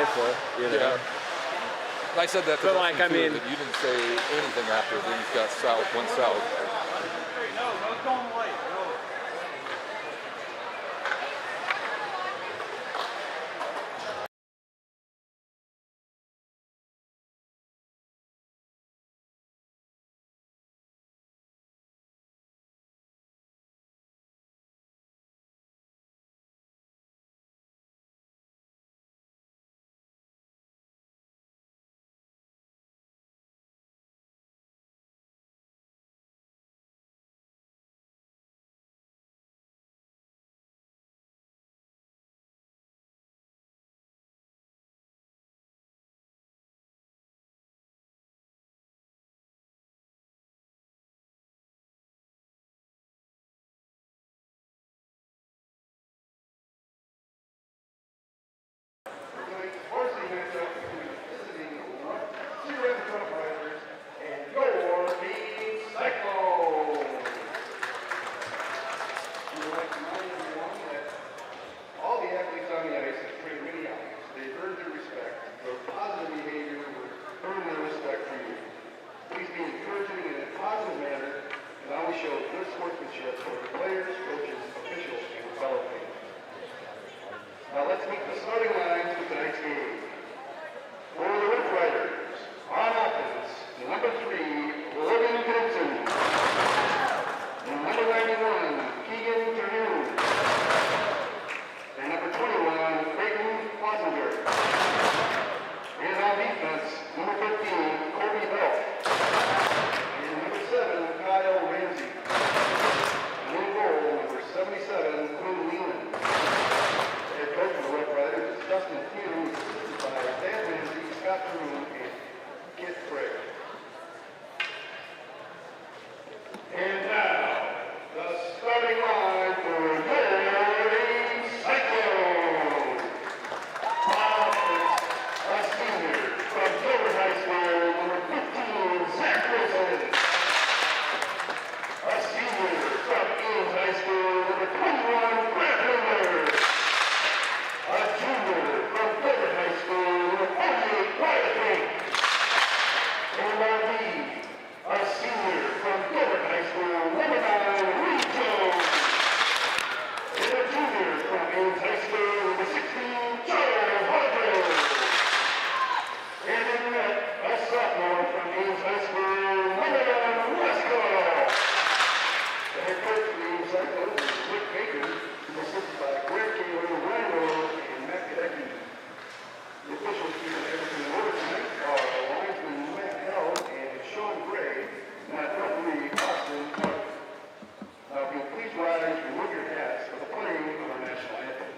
alpha, you know. I said that to But like, I mean, that you didn't say anything after these got south, went south. No, going late. No. Varsity matchup between visiting RoughRiders and your Ames Cyclones. We would like to remind everyone that all the athletes on the ice have trained many hours. They've earned their respect. Their positive behavior will earn their respect for you. Please be encouraging in a positive manner and always show good sportsmanship for the players, coaches, officials, and fellow fans. Now let's meet the starting lines for tonight's game. For the RoughRiders, on offense, number 3, Logan Gibson. And number 91, Keegan Terhune. And number 21, Creighton Plosinger. And on defense, number 15, Kobe Bell. And number 7, Kyle Ramsey. And in goal, number 77, Quinn Leland. Head coach of the RoughRiders is Justin Hughes, assisted by Dan Ramsey, Scott Drew, and Kit Craig. And now, the starting line for your Ames Cyclones. Offense, a senior from Dover High School, number 15, Zach Wilson. A senior from Ames High School, number 21, Brad Miller. A junior from Dover High School, number 48, Wyatt Pink. And our lead, a senior from Dover High School, number 9, Reed Jones. And a junior from Ames High School, number 16, Charles Hargrove. And in net, a sophomore from Ames High School, number 1, Westcott. The head coach of the Ames Cyclones is Rick Baker, who is assisted by Greg Taylor, Ryan Rose, and Matt Kadecki. The officials keeping everything in order tonight are the linesman Matt Held and Sean Gray, and that referee Austin Clark. Now, if you'll please rise and remove your hats for the playing of our national anthem.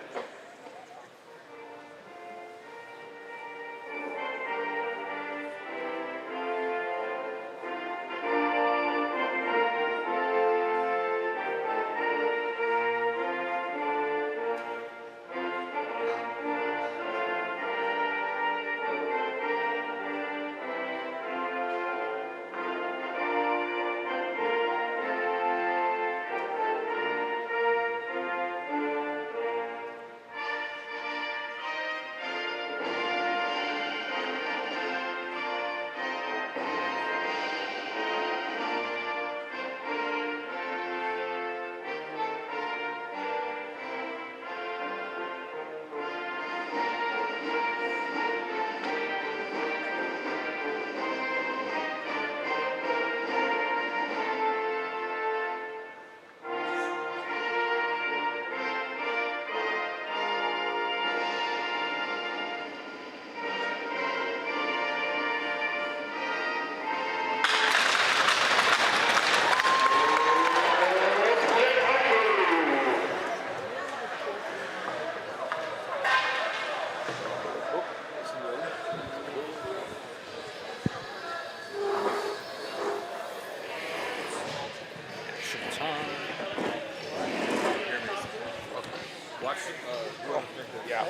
Watch yeah.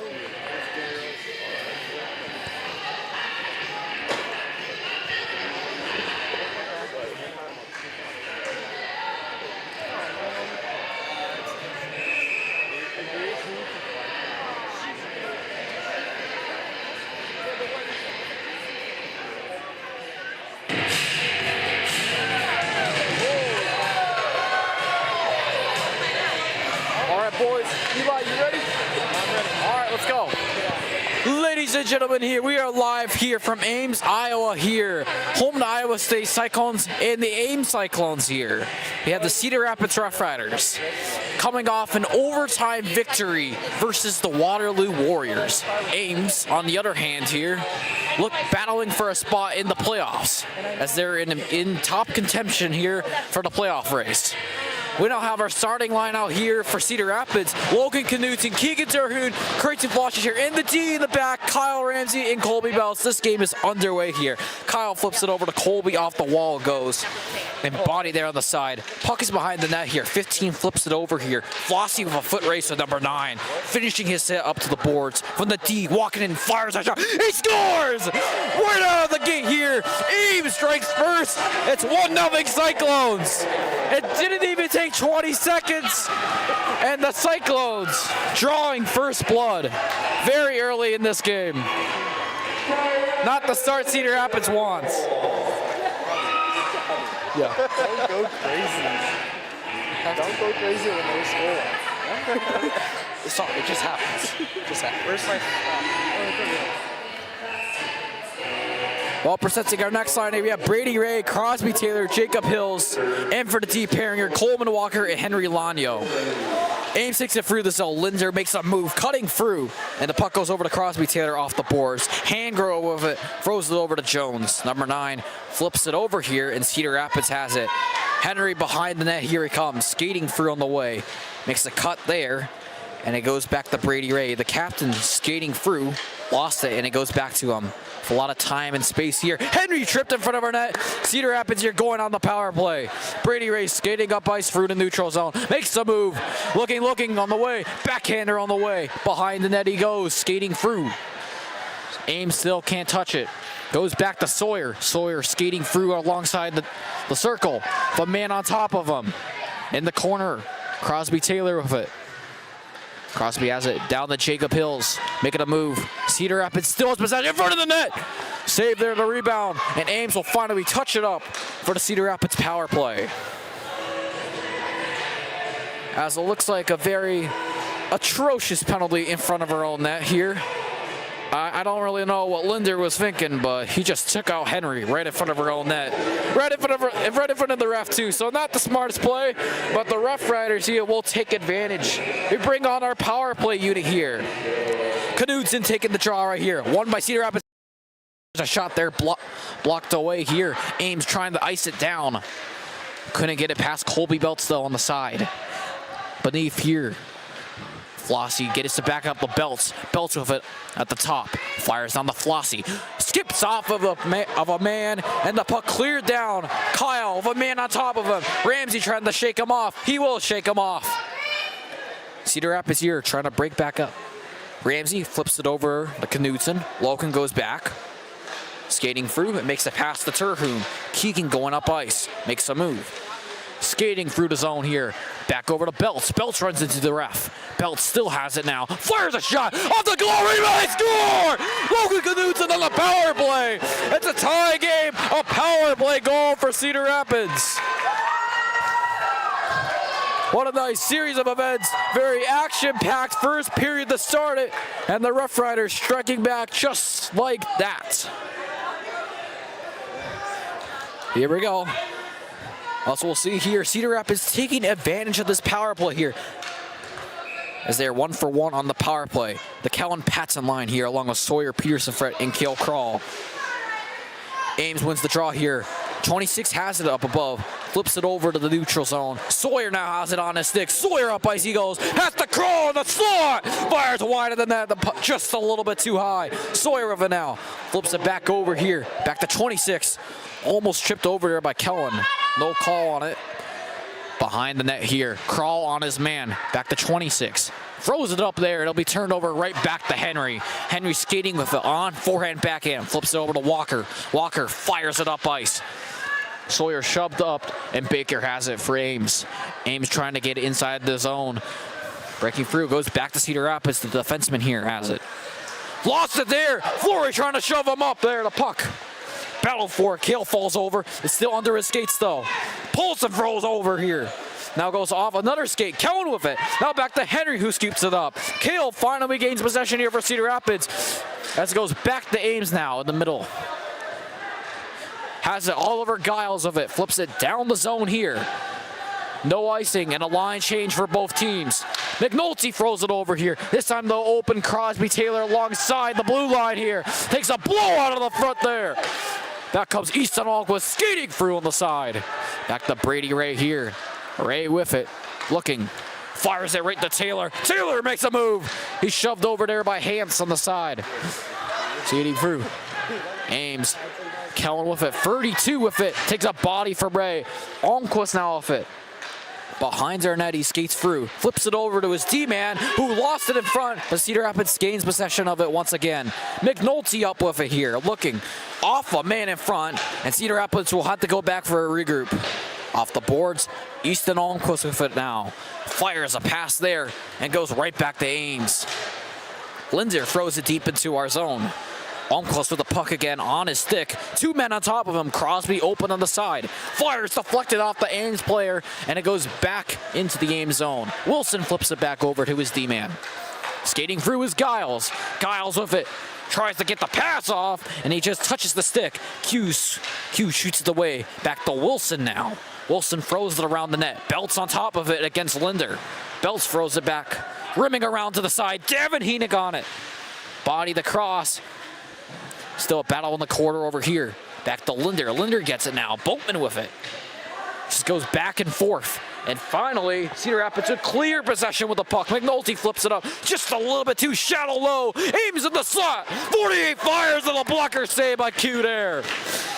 boys. Eli, you ready? I'm ready. All right, let's go. Ladies and gentlemen, here we are live here from Ames, Iowa here. Home to Iowa State Cyclones and the Ames Cyclones here. We have the Cedar Rapids RoughRiders coming off an overtime victory versus the Waterloo Warriors. Ames, on the other hand here, look battling for a spot in the playoffs as they're in top contention here for the playoff race. We now have our starting line out here for Cedar Rapids. Logan Knudsen, Keegan Terhune, Creighton Flosh here in the D in the back, Kyle Ramsey and Colby Belts. This game is underway here. Kyle flips it over to Colby, off the wall it goes. And Body there on the side. Puck is behind the net here. 15 flips it over here. Flossie with a foot race with number 9. Finishing his set up to the boards. From the D, walking in, fires a shot. He scores! Right out of the gate here. Ames strikes first. It's 1-0 Cyclones. It didn't even take 20 seconds. And the Cyclones drawing first blood very early in this game. Not the start Cedar Rapids wants. Yeah. Don't go crazy. Don't go crazy when they score. Sorry, it just happens. Where's my... Well, presenting our next line, we have Brady Ray, Crosby Taylor, Jacob Hills, and for the D pairing here, Coleman Walker and Henry Lanyo. Ames takes it through the zone. Linder makes a move, cutting through, and the puck goes over to Crosby Taylor off the boards. Handgrow with it, throws it over to Jones. Number 9 flips it over here, and Cedar Rapids has it. Henry behind the net, here he comes, skating through on the way. Makes a cut there, and it goes back to Brady Ray. The captain skating through, lost it, and it goes back to him. A lot of time and space here. Henry tripped in front of our net. Cedar Rapids here going on the power play. Brady Ray skating up ice through the neutral zone. Makes the move. Looking on the way. Backhander on the way. Behind the net he goes, skating through. Ames still can't touch it. Goes back to Sawyer. Sawyer skating through alongside the circle. The man on top of him. In the corner. Crosby Taylor with it. Crosby has it down to Jacob Hills, making a move. Cedar Rapids still has possession in front of the net. Save there, the rebound, and Ames will finally touch it up for the Cedar Rapids power play. As it looks like a very atrocious penalty in front of our own net here. I don't really know what Linder was thinking, but he just took out Henry right in front of her own net. Right in front of the ref, too. So not the smartest play, but the RoughRiders here will take advantage. We bring on our power play unit here. Knudsen taking the draw right here. Won by Cedar Rapids. There's a shot there blocked away here. Ames trying to ice it down. Couldn't get it past Colby Belts, though, on the side. Beneath here. Flossie gets it back up the Belts. Belts with it at the top. Fires down the Flossie. Skips off of a man, and the puck cleared down. Kyle with a man on top of him. Ramsey trying to shake him off. He will shake him off. Cedar Rapids here trying to break back up. Ramsey flips it over to Knudsen. Logan goes back. Skating through, it makes it past the Terhune. Keegan going up ice. Makes a move. Skating through the zone here. Back over to Belts. Belts runs into the ref. Belts still has it now. Fires a shot off the goal. Rebound, score! Logan Knudsen on the power play. It's a tie game. A power play goal for Cedar Rapids. What a nice series of events. Very action-packed first period to start it. And the RoughRiders striking back just like that. Here we go. Also, we'll see here, Cedar Rapids taking advantage of this power play here as they're 1-for-1 on the power play. The Kellen Patson line here along with Sawyer, Peterson, Fred, and Cale Crawl. Ames wins the draw here. 26 has it up above. Flips it over to the neutral zone. Sawyer now has it on his stick. Sawyer up ice he goes. Has to crawl in the slot. Fires wider than that. Just a little bit too high. Sawyer with it now. Flips it back over here. Back to 26. Almost tripped over there by Kellen. No call on it. Behind the net here. Crawl on his man. Back to 26. Throws it up there. It'll be turned over right back to Henry. Henry skating with it on. Forehand, backhand. Flips it over to Walker. Walker fires it up ice. Sawyer shoved up, and Baker has it for Ames. Ames trying to get inside the zone. Breaking through. Goes back to Cedar Rapids. The defenseman here has it. Lost it there. Flory trying to shove him up there. The puck. Battle for it. Cale falls over. It's still under his skates, though. Pulls and throws over here. Now goes off another skate. Kellen with it. Now back to Henry, who scoops it up. Kale finally gains possession here for Cedar Rapids as it goes back to Ames now in the middle. Has it all over Giles of it. Flips it down the zone here. No icing and a line change for both teams. McNulty throws it over here. This time they'll open Crosby Taylor alongside the blue line here. Takes a blow out of the front there. Back comes Easton Alquist skating through on the side. Back to Brady Ray here. Ray with it. Looking. Fires it right to Taylor. Taylor makes a move. He's shoved over there by Hance on the side. Skating through. Ames. Kellen with it. 32 with it. Takes a body from Ray. Alquist now with it. Behind our net, he skates through, flips it over to his D-man, who lost it in front, but Cedar Rapids gains possession of it once again. McNulty up with it here, looking off a man in front, and Cedar Rapids will have to go back for a regroup. Off the boards, Easton Almquist with it now. Fires a pass there, and goes right back to Ames. Linder throws it deep into our zone. Almquist with the puck again on his stick. Two men on top of him. Crosby open on the side. Fires deflected off the Ames player, and it goes back into the Ames zone. Wilson flips it back over to his D-man. Skating through is Giles. Giles with it. Tries to get the pass off, and he just touches the stick. Q shoots it away. Back to Wilson now. Wilson throws it around the net. Belts on top of it against Linder. Belts throws it back. Rimming around to the side. Devin Heenig on it. Body the cross. Still a battle in the corner over here. Back to Linder. Linder gets it now. Boatman with it. Just goes back and forth. And finally, Cedar Rapids a clear possession with the puck. McNulty flips it up just a little bit too shallow low. Ames in the slot. 48 fires and a blocker save by Q there.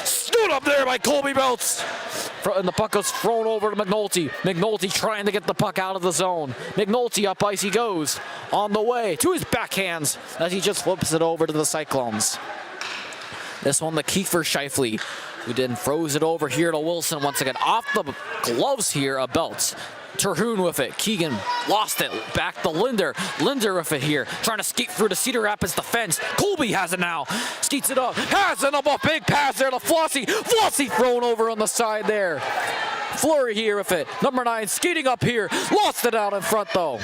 Stood up there by Colby Belts. And the puck goes thrown over to McNulty. McNulty trying to get the puck out of the zone. McNulty up ice he goes. On the way to his backhands as he just flips it over to the Cyclones. This one, the Kiefer Scheifele, who then throws it over here to Wilson once again. Off the gloves here of Belts. Terhune with it. Keegan lost it. Back to Linder. Linder with it here. Trying to skate through the Cedar Rapids defense. Colby has it now. Skates it up. Has it up. A big pass there to Flossie. Flossie thrown over on the side there. Fleury here with it. Number 9 skating up here. Lost it out in front though.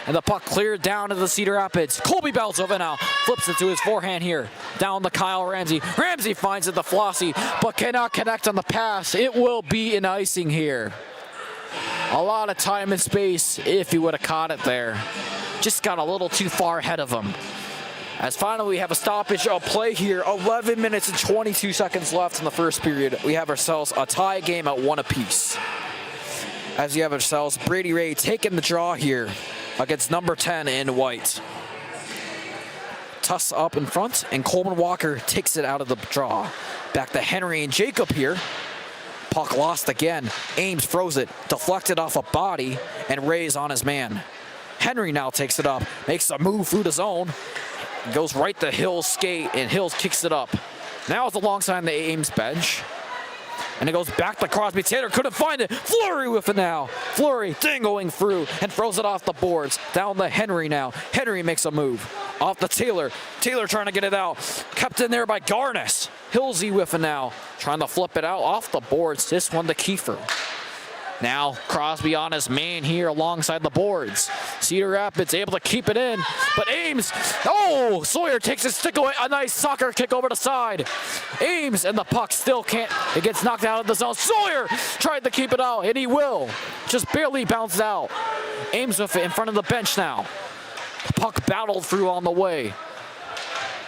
And the puck cleared down to the Cedar Rapids. Colby Belts over now. Flips it to his forehand here. Down to Kyle Ramsey. Ramsey finds it to Flossie, but cannot connect on the pass. It will be an icing here. A lot of time and space if he would have caught it there. Just got a little too far ahead of him. As finally we have a stoppage of play here. 11 minutes and 22 seconds left in the first period. We have ourselves a tie game at 1 apiece. As we have ourselves Brady Ray taking the draw here against number 10 in white. Tuss up in front, and Coleman Walker takes it out of the draw. Back to Henry and Jacob here. Puck lost again. Ames throws it, deflected off a body, and Ray's on his man. Henry now takes it up, makes a move through the zone, goes right to Hill's skate, and Hills kicks it up. Now it's alongside the Ames bench. And it goes back to Crosby. Taylor couldn't find it. Fleury with it now. Fleury dingoing through and throws it off the boards. Down to Henry now. Henry makes a move. Off to Taylor. Taylor trying to get it out. Kept in there by Garnis. Hillsy with it now. Trying to flip it out off the boards. This one to Kiefer. Now Crosby on his man here alongside the boards. Cedar Rapids able to keep it in, but Ames, oh, Sawyer takes his stick away. A nice soccer kick over the side. Ames and the puck still can't, it gets knocked out of the zone. Sawyer tried to keep it out, and he will. Just barely bounced out. Ames with it in front of the bench now. Puck battled through on the way.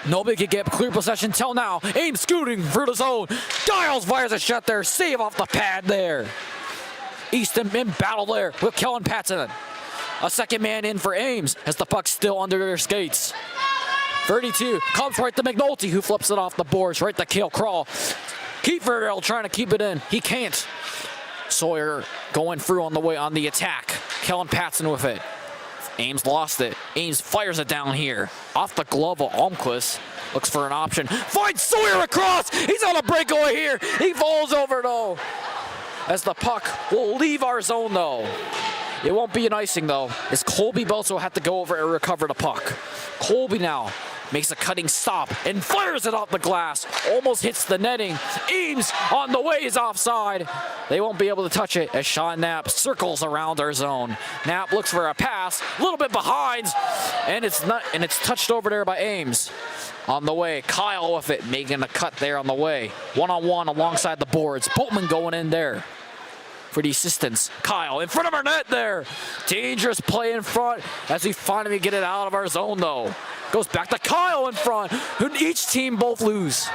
Nobody could get clear possession till now. Ames scooting through the zone. Giles fires a shot there. Save off the pad there. Easton in battle there with Kellen Patson. A second man in for Ames as the puck's still under their skates. 32 comes right to McNulty, who flips it off the boards right to Cale Crawl. Kiefer trying to keep it in. He can't. Sawyer going through on the way on the attack. Kellen Patson with it. Ames lost it. Ames fires it down here. Off the glove of Almquist. Looks for an option. Finds Sawyer across. He's on a breakaway here. He falls over though. As the puck will leave our zone though. It won't be an icing though, as Colby Belts will have to go over and recover the puck. Colby now makes a cutting stop and fires it off the glass. Almost hits the netting. Ames on the way is offside. They won't be able to touch it as Sean Knapp circles around our zone. Knapp looks for a pass, a little bit behind, and it's touched over there by Ames. On the way, Kyle with it, making a cut there on the way. One-on-one alongside the boards. Boltman going in there for the assistance. Kyle in front of our net there. Dangerous play in front as we finally get it out of our zone though. Goes back to Kyle in front. Each team both lose.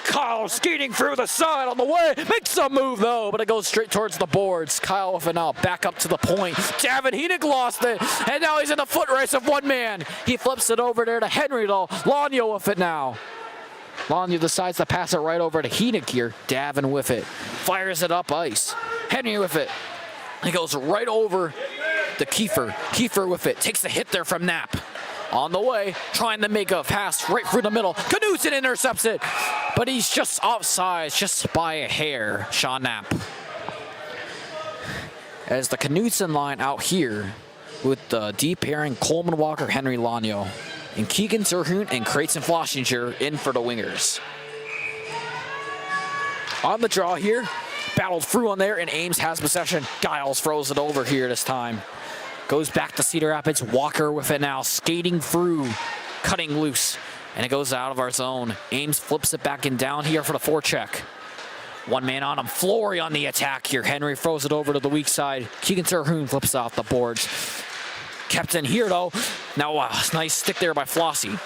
Kyle skating through the side on the way. Makes a move though, but it goes straight towards the boards. Kyle with it now. Back up to the point. Davin Heenick lost it. And now he's in the foot race of one man. He flips it over there to Henry though. Lanyo with it now. Lanyo decides to pass it right over to Heenick here. Davin with it. Fires it up ice. Henry with it. He goes right over to Kiefer. Kiefer with it. Takes the hit there from Knapp. On the way, trying to make a pass right through the middle. Knudsen intercepts it, but he's just offside, just by a hair, Sean Knapp. As the Knudsen line out here with the deep pairing Coleman Walker, Henry Lanyo, and Keegan Terhune and Creighton Floschinger in for the wingers. On the draw here, battled through on there, and Ames has possession. Giles throws it over here this time. Goes back to Cedar Rapids. Walker with it now, skating through, cutting loose, and it goes out of our zone. Ames flips it back and down here for the forecheck. One man on him. Flory on the attack here. Henry throws it over to the weak side. Keegan Terhune flips off the boards. Kept in here though. Now nice stick there by Flossie.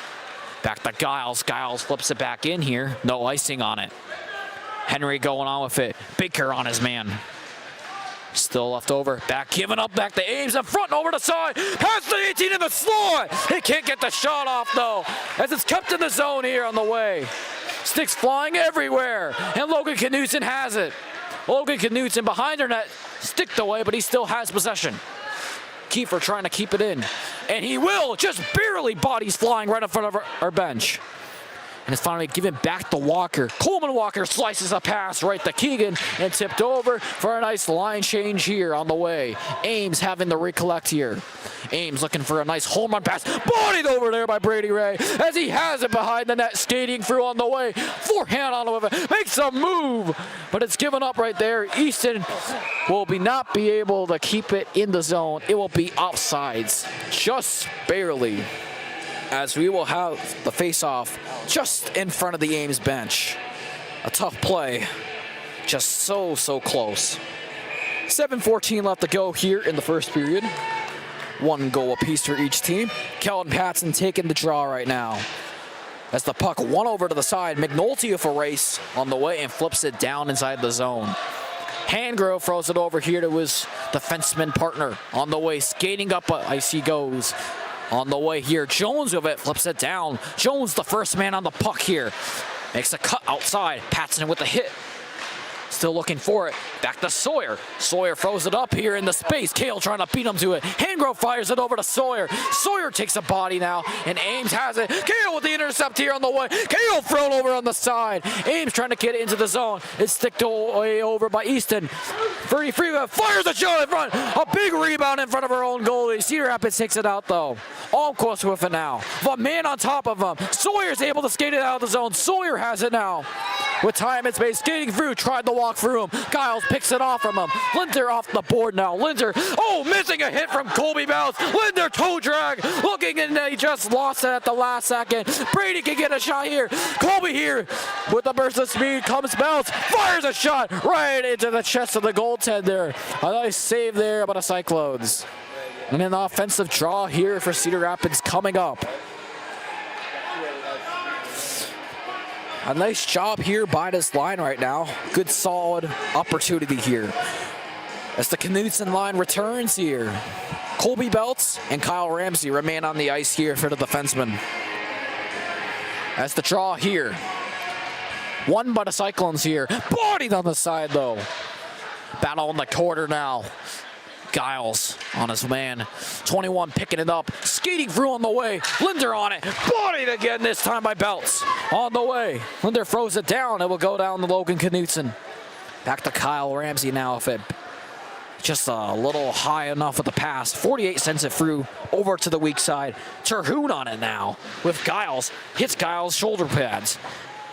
Back to Giles. Giles flips it back in here. No icing on it. Henry going on with it. Baker on his man. Still left over. Back, giving up back to Ames. In front and over the side. Past the 18 in the slot. He can't get the shot off though, as it's kept in the zone here on the way. Sticks flying everywhere. And Logan Knudsen has it. Logan Knudsen behind her net. Sticked away, but he still has possession. Kiefer trying to keep it in. And he will. Just barely, bodies flying right in front of our bench. And it's finally given back to Walker. Coleman Walker slices a pass right to Keegan and tipped over for a nice line change here on the way. Ames having to recollect here. Ames looking for a nice home run pass. Bodied over there by Brady Ray as he has it behind the net, skating through on the way. Forehand on with it. Makes a move, but it's given up right there. Easton will not be able to keep it in the zone. It will be offsides, just barely, as we will have the face-off just in front of the Ames bench. A tough play, just so close. 7:14 left to go here in the first period. One goal apiece for each team. Kelton Patson taking the draw right now. As the puck won over to the side, McNulty with a race on the way and flips it down inside the zone. Handgrove throws it over here to his defenseman partner. On the way, skating up ice he goes. On the way here, Jones with it, flips it down. Jones, the first man on the puck here. Makes a cut outside. Patson with the hit. Still looking for it. Back to Sawyer. Sawyer throws it up here in the space. Kale trying to beat him to it. Handgrove fires it over to Sawyer. Sawyer takes a body now, and Ames has it. Kale with the intercept here on the way. Kale thrown over on the side. Ames trying to get it into the zone. It's sticked away over by Easton. 33 fires a shot in front. A big rebound in front of our own goalie. Cedar Rapids takes it out though. Almquist with it now. The man on top of him. Sawyer's able to skate it out of the zone. Sawyer has it now. With time and space, skating through, tried to walk through him. Giles picks it off from him. Linder off the board now. Linder, missing a hit from Colby Bounce. Linder toe drag, looking, and he just lost it at the last second. Brady can get a shot here. Colby here with a burst of speed, comes Bounce, fires a shot right into the chest of the goaltender. A nice save there by the Cyclones. And an offensive draw here for Cedar Rapids coming up. A nice job here by this line right now. Good solid opportunity here. As the Knudsen line returns here. Colby Belts and Kyle Ramsey remain on the ice here for the defenseman. As the draw here. Won by the Cyclones here. Bodied on the side though. Battle in the quarter now. Giles on his man. 21 picking it up. Skating through on the way. Linder on it. Bodied again, this time by Belts. On the way. Linder throws it down. It will go down to Logan Knudsen. Back to Kyle Ramsey now. If it just a little high enough with the pass. 48 sends it through over to the weak side. Terhune on it now with Giles. Hits Giles' shoulder pads.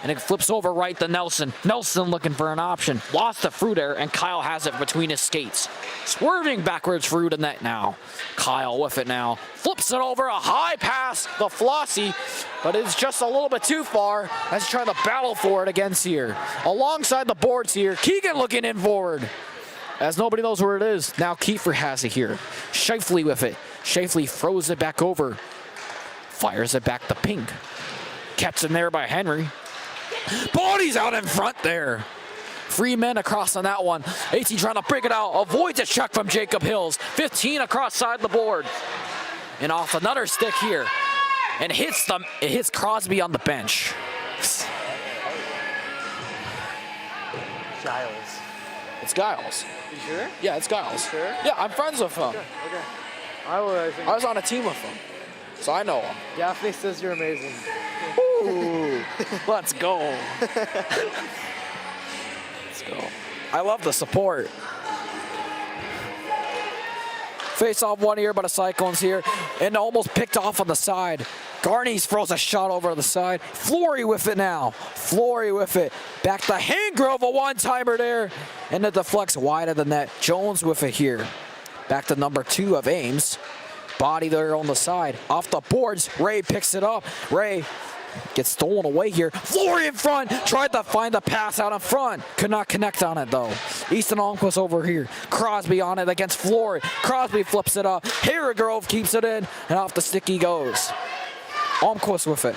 And it flips over right to Nelson. Nelson looking for an option. Lost the through there, and Kyle has it between his skates. Swerving backwards through the net now. Kyle with it now. Flips it over, a high pass, the Flossie, but it's just a little bit too far as he's trying to battle for it against here. Alongside the boards here, Keegan looking in forward. As nobody knows where it is. Now Kiefer has it here. Shifley with it. Shifley throws it back over. Fires it back to Pink. Kept in there by Henry. Bodies out in front there. 3 men across on that one. 18 trying to break it out. Avoids a check from Jacob Hills. 15 across side the board. And off another stick here. And it hits Crosby on the bench. Giles. It's Giles. You sure? Yeah, it's Giles. Sure? Yeah, I'm friends with him. Okay. I think. I was on a team with him. So I know him. Gaffney says you're amazing. Ooh, let's go. Let's go. I love the support. Face off one here by the Cyclones here, and almost picked off on the side. Garnies throws a shot over to the side. Flory with it now. Flory with it. Back to Hangrove, a one-timer there. And it deflects wide of the net. Jones with it here. Back to number 2 of Ames. Body there on the side. Off the boards, Ray picks it up. Ray gets stolen away here. Flory in front. Tried to find the pass out in front. Could not connect on it though. Easton Almquist over here. Crosby on it against Flory. Crosby flips it up. Harrigrove keeps it in. And off the stick he goes. Almquist with it.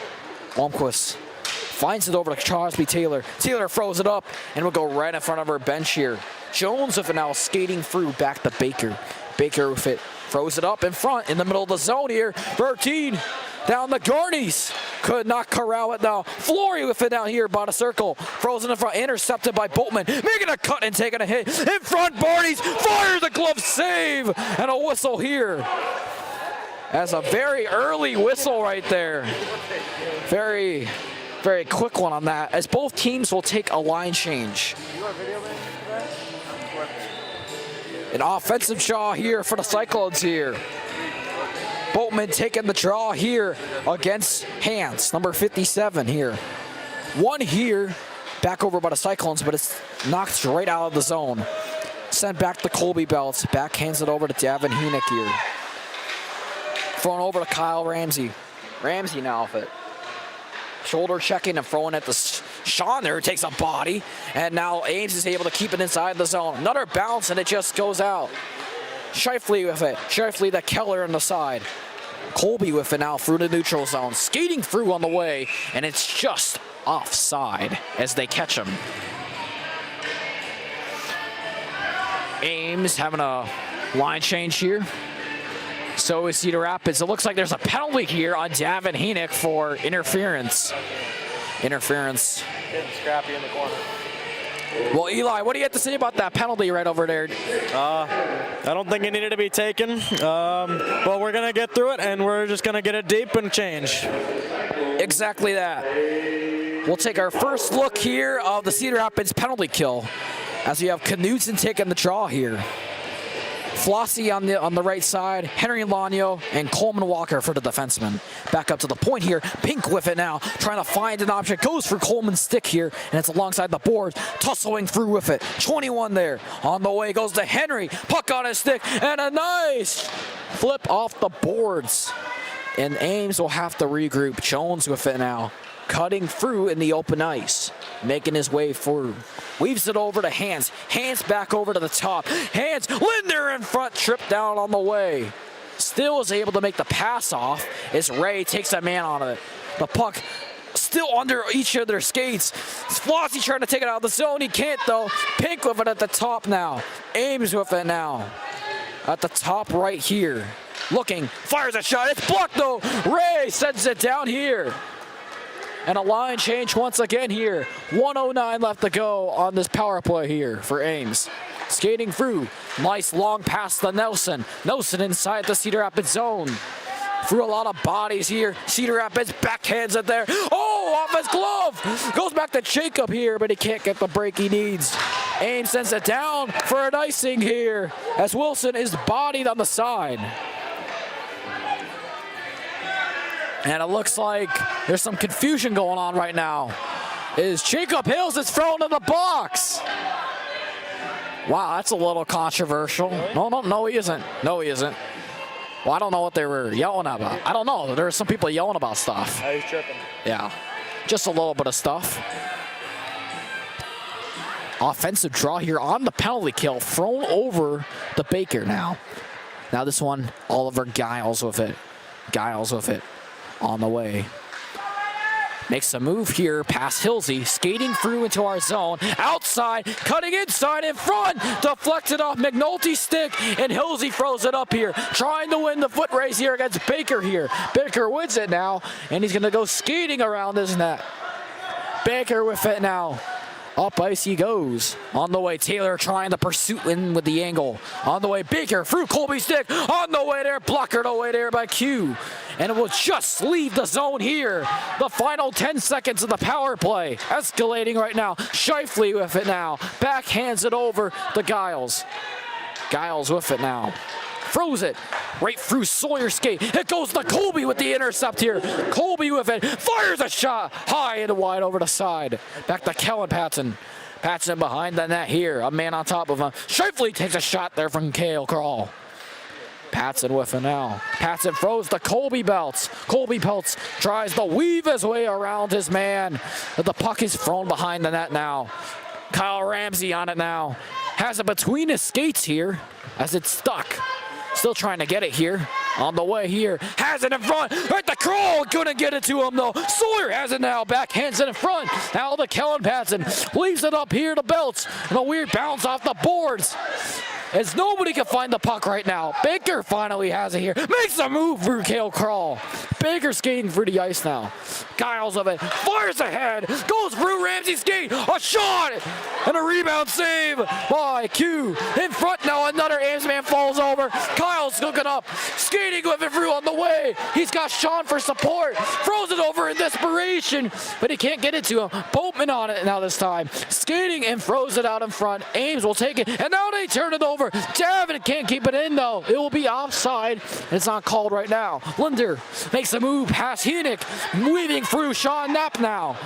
Almquist finds it over to Crosby Taylor. Taylor throws it up and will go right in front of her bench here. Jones with it now skating through back to Baker. Baker with it. Throws it up in front in the middle of the zone here. 13 down the Garnies. Could not corral it now. Flory with it down here by the circle. Throws it in front. Intercepted by Boatman. Making a cut and taking a hit. In front, Barney's fires a glove save. And a whistle here. As a very early whistle right there. Very, very quick one on that. As both teams will take a line change. An offensive draw here for the Cyclones here. Boatman taking the draw here against Hans, number 57 here. One here, back over by the Cyclones, but it's knocked right out of the zone. Sent back to Colby Belts. Back hands it over to Davin Henick here. Thrown over to Kyle Ramsey. Ramsey now with it. Shoulder checking and throwing at the Sean there, takes a body, and now Ames is able to keep it inside the zone. Another bounce and it just goes out. Shifley with it. Shifley to Keller on the side. Colby with it now through the neutral zone. Skating through on the way, and it's just offside as they catch him. Ames having a line change here. So is Cedar Rapids. It looks like there's a penalty here on Davin Henick for interference. Interference. Getting scrappy in the corner. Well, Eli, what do you have to say about that penalty right over there? I don't think it needed to be taken, but we're going to get through it, and we're just going to get it deep and change. Exactly that. We'll take our first look here of the Cedar Rapids penalty kill as we have Knudsen taking the draw here. Flossie on the right side, Henry Lanyo, and Coleman Walker for the defenseman. Back up to the point here. Pink with it now, trying to find an option. Goes for Coleman's stick here, and it's alongside the board. Tussling through with it. 21 there. On the way goes to Henry. Puck on his stick, and a nice flip off the boards. And Ames will have to regroup. Jones with it now. Cutting through in the open ice. Making his way through. Weaves it over to Hans. Hans back over to the top. Hans, Linder in front, tripped down on the way. Still is able to make the pass off as Ray takes a man on it. The puck still under each of their skates. Flossie trying to take it out of the zone. He can't though. Pink with it at the top now. Ames with it now. At the top right here. Looking, fires a shot. It's blocked though. Ray sends it down here. And a line change once again here. 1:09 left to go on this power play here for Ames. Skating through. Nice long pass to Nelson. Nelson inside the Cedar Rapids zone. Through a lot of bodies here. Cedar Rapids backhands it there. Oh, off his glove. Goes back to Jacob here, but he can't get the break he needs. Ames sends it down for an icing here as Wilson is bodied on the side. And it looks like there's some confusion going on right now. Is Jacob Hills is thrown in the box. Wow, that's a little controversial. No, he isn't. No, he isn't. Well, I don't know what they were yelling about. I don't know. There are some people yelling about stuff. He's tripping. Yeah, just a little bit of stuff. Offensive draw here on the penalty kill, thrown over the Baker now. Now this one, Oliver Giles with it. Giles with it on the way. Makes a move here past Hilsey, skating through into our zone. Outside, cutting inside in front, deflected off McNulty's stick, and Hilsey throws it up here, trying to win the foot race here against Baker here. Baker wins it now, and he's gonna go skating around this net. Baker with it now. Up ice he goes. On the way, Taylor trying to pursue in with the angle. On the way, Baker through Colby's stick. On the way there, blockered away there by Q. And it will just leave the zone here. The final 10 seconds of the power play. Escalating right now. Shifley with it now. Backhands it over to Giles. Giles with it now. Throws it right through Sawyer's skate. It goes to Colby with the intercept here. Colby with it. Fires a shot high and wide over the side. Back to Kellen Patson. Patson behind the net here. A man on top of him. Shifley takes a shot there from Kale Crawl. Patson with it now. Patson throws the Colby Belts. Colby Belts tries to weave his way around his man. But the puck is thrown behind the net now. Kyle Ramsey on it now. Has it between his skates here as it's stuck. Still trying to get it here. On the way here. Has it in front. Right the Crawl. Couldn't get it to him though. Sawyer has it now. Backhands it in front. Now to Kellen Patson. Leaves it up here to Belts. And a weird bounce off the boards. As nobody can find the puck right now. Baker finally has it here. Makes a move through Kale Crawl. Baker skating through the ice now. Giles of it. Fires ahead. Goes through Ramsey's skate. A shot. And a rebound save by Q. In front now. Another Ames man falls over. Kyle's looking up. Skating with it through on the way. He's got Sean for support. Throws it over in desperation. But he can't get it to him. Boatman on it now this time. Skating and throws it out in front. Ames will take it. And now they turn it over. Davin can't keep it in though. It will be offside. It's not called right now. Linder makes a move past Henick, weaving through Sean Knapp now.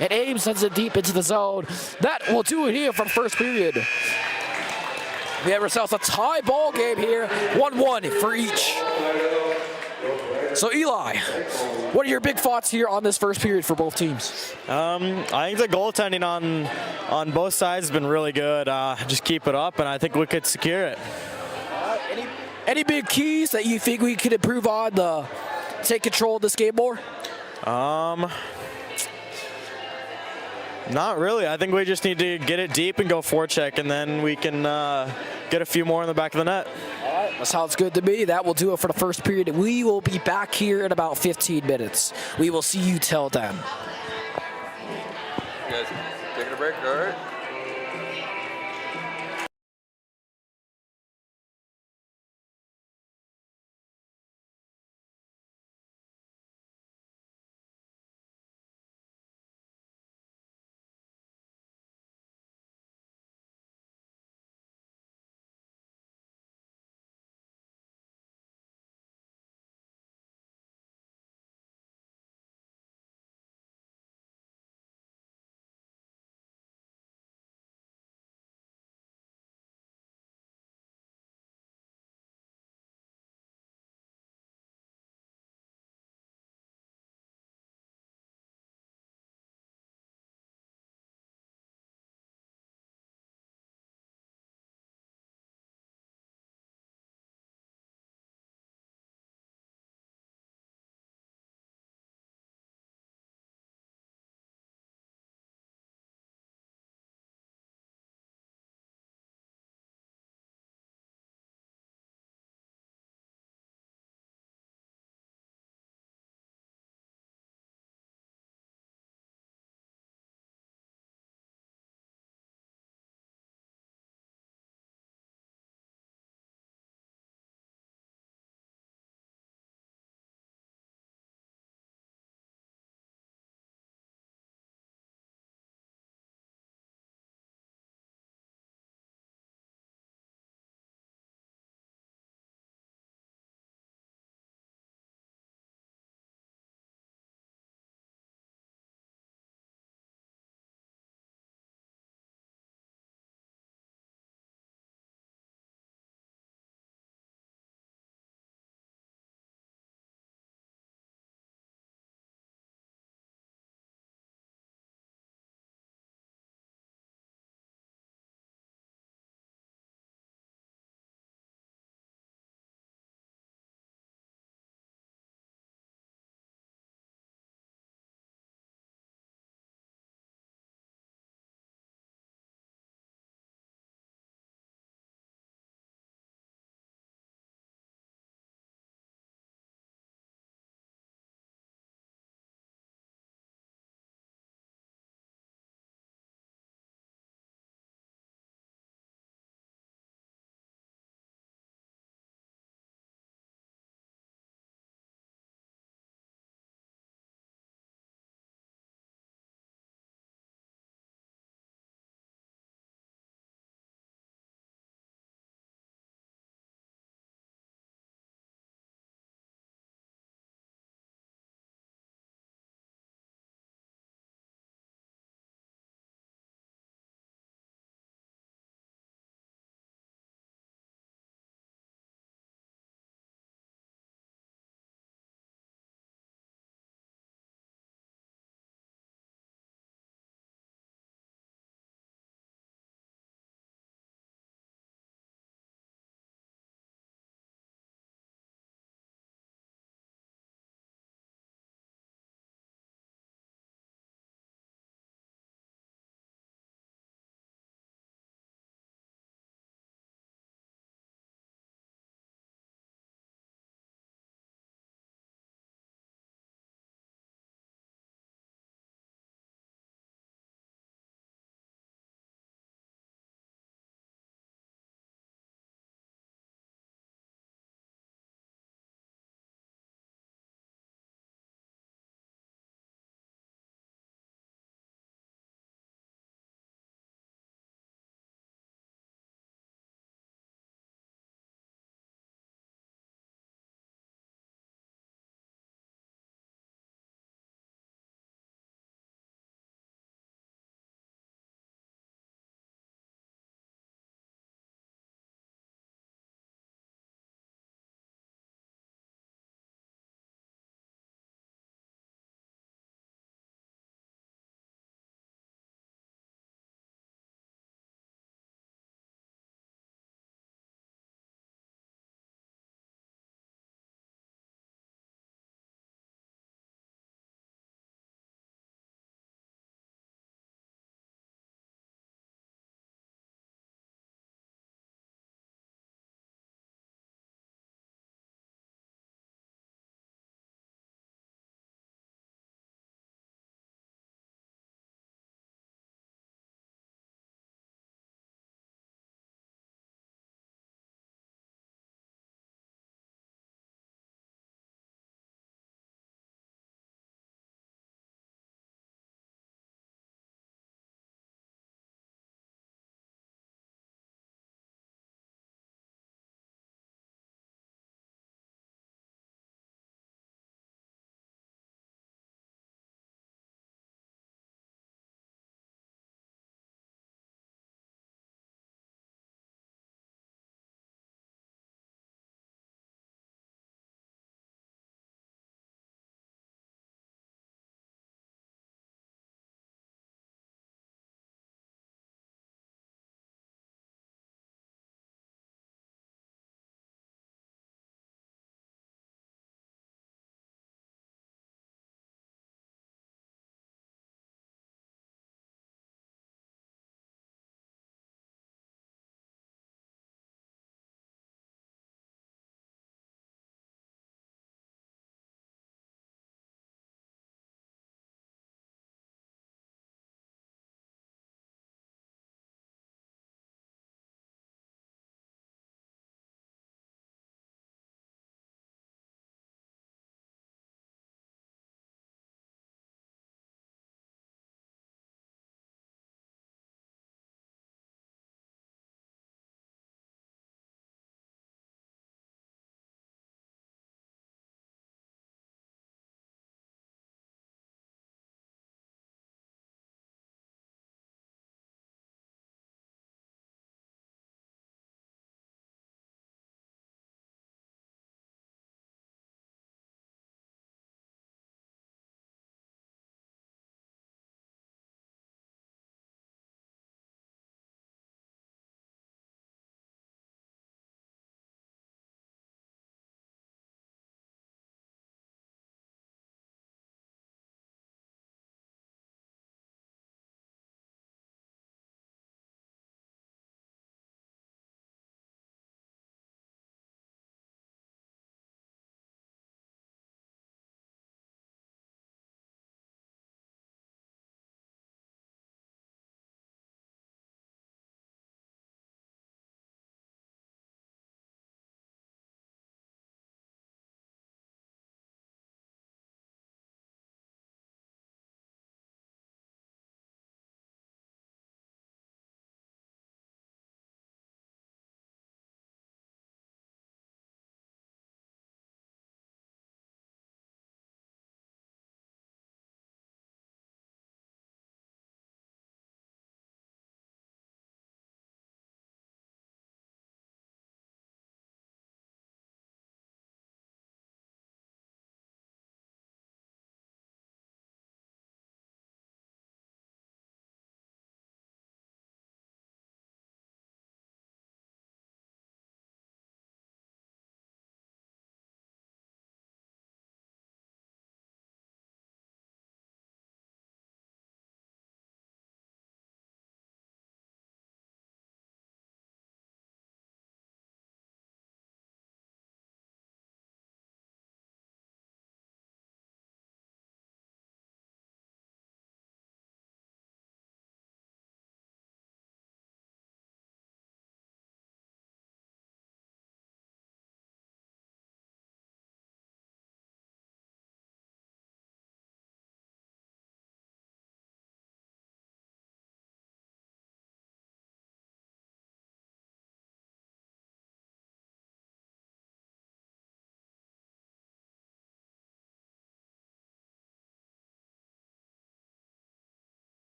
And Ames sends it deep into the zone. That will do it here from first period. We have ourselves a tie ball game here. 1-1 for each. So Eli, what are your big thoughts here on this first period for both teams? I think the goaltending on both sides has been really good. Just keep it up, and I think we could secure it. Any big keys that you think we could improve on to take control of this game more? Not really. I think we just need to get it deep and go forecheck, and then we can get a few more in the back of the net. All right, that sounds good to me. That will do it for the first period. We will be back here in about 15 minutes. We will see you till then. You guys taking a break? All right.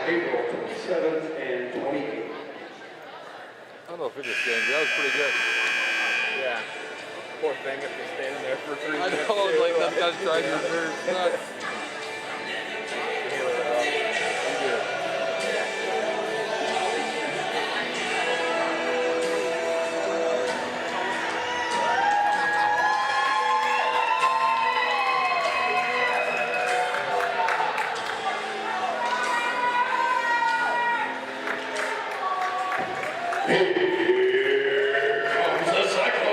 April 27th and 28th. I don't know if it just games. That was pretty good. Yeah. Poor thing if they're standing there for 3 I minutes. know, like that guy's trying to nerves nuts. Here comes the Cyclones.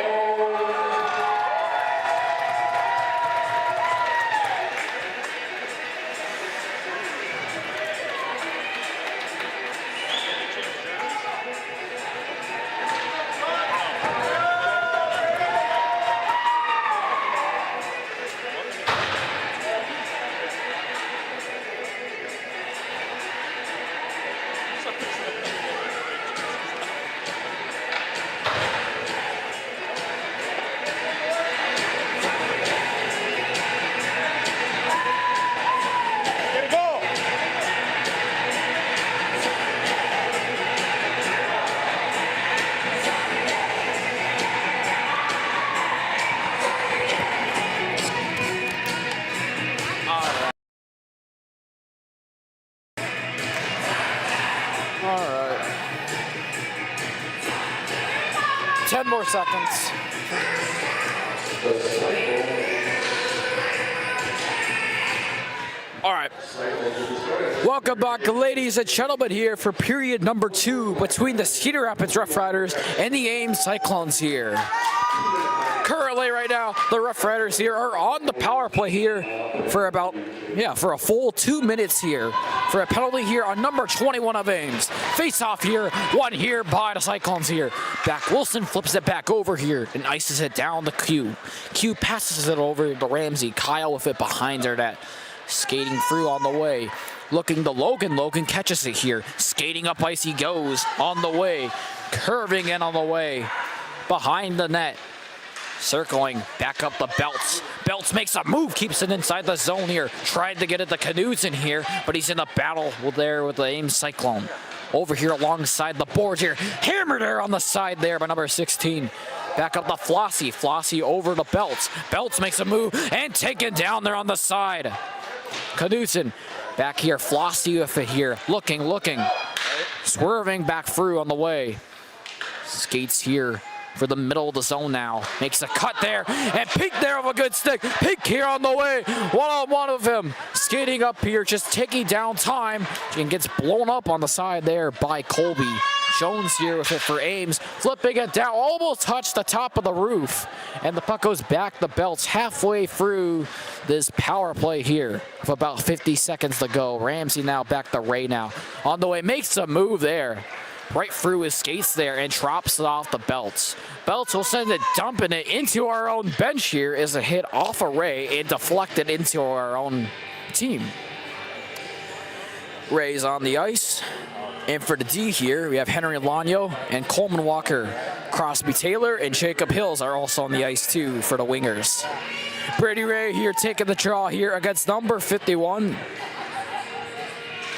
All right. 10 more seconds. All right. Welcome back, ladies and gentlemen, here for period number 2 between the Cedar Rapids RoughRiders and the Ames Cyclones here. Currently, right now, the RoughRiders here are on the power play here for for a full 2 minutes here for a penalty here on number 21 of Ames. Face off here, one here by the Cyclones here. Back Wilson flips it back over here and ices it down to Q. Q passes it over to Ramsey. Kyle with it behind her net. Skating through on the way. Looking to Logan. Logan catches it here. Skating up ice he goes on the way. Curving in on the way. Behind the net. Circling back up the Belts. Belts makes a move, keeps it inside the zone here. Tried to get it to Knudsen here, but he's in the battle there with the Ames Cyclone. Over here alongside the boards here. Hammered there on the side there by number 16. Back up the Flossie. Flossie over the Belts. Belts makes a move and taken down there on the side. Knudsen back here. Flossie with it here. Looking. Swerving back through on the way. Skates here for the middle of the zone now. Makes a cut there, and Pink there with a good stick. Pink here on the way, one-on-one of him. Skating up here, just taking down time, and gets blown up on the side there by Colby. Jones here with it for Ames, flipping it down, almost touched the top of the roof. And the puck goes back the Belts halfway through this power play here with about 50 seconds to go. Ramsey now back to Ray now. On the way, makes a move there. Right through his skates there and drops it off the Belts. Belts will send it dumping it into our own bench here as a hit off a Ray and deflected into our own team. Ray's on the ice. And for the D here, we have Henry Lanyo and Coleman Walker. Crosby Taylor and Jacob Hills are also on the ice too for the wingers. Brady Ray here taking the draw here against number 51.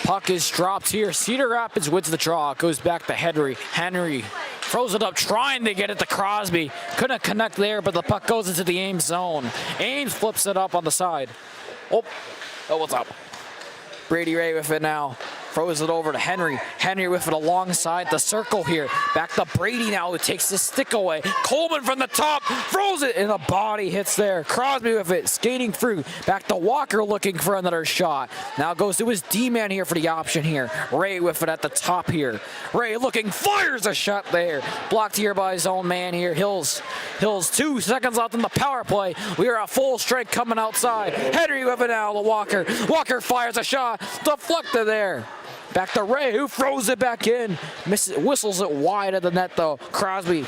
Puck is dropped here. Cedar Rapids wins the draw. It goes back to Henry. Henry throws it up, trying to get it to Crosby. Couldn't connect there, but the puck goes into the Ames zone. Ames flips it up on the side. Oh, what's up? Brady Ray with it now. Throws it over to Henry. Henry with it alongside the circle here. Back to Brady now, who takes the stick away. Coleman from the top, throws it, and the body hits there. Crosby with it, skating through. Back to Walker looking for another shot. Now goes to his D-man here for the option here. Ray with it at the top here. Ray looking, fires a shot there. Blocked here by his own man here. Hills 2 seconds left in the power play. We are at full strength coming outside. Henry with it now to Walker. Walker fires a shot, deflected there. Back to Ray, who throws it back in. Whistles it wide of the net, though. Crosby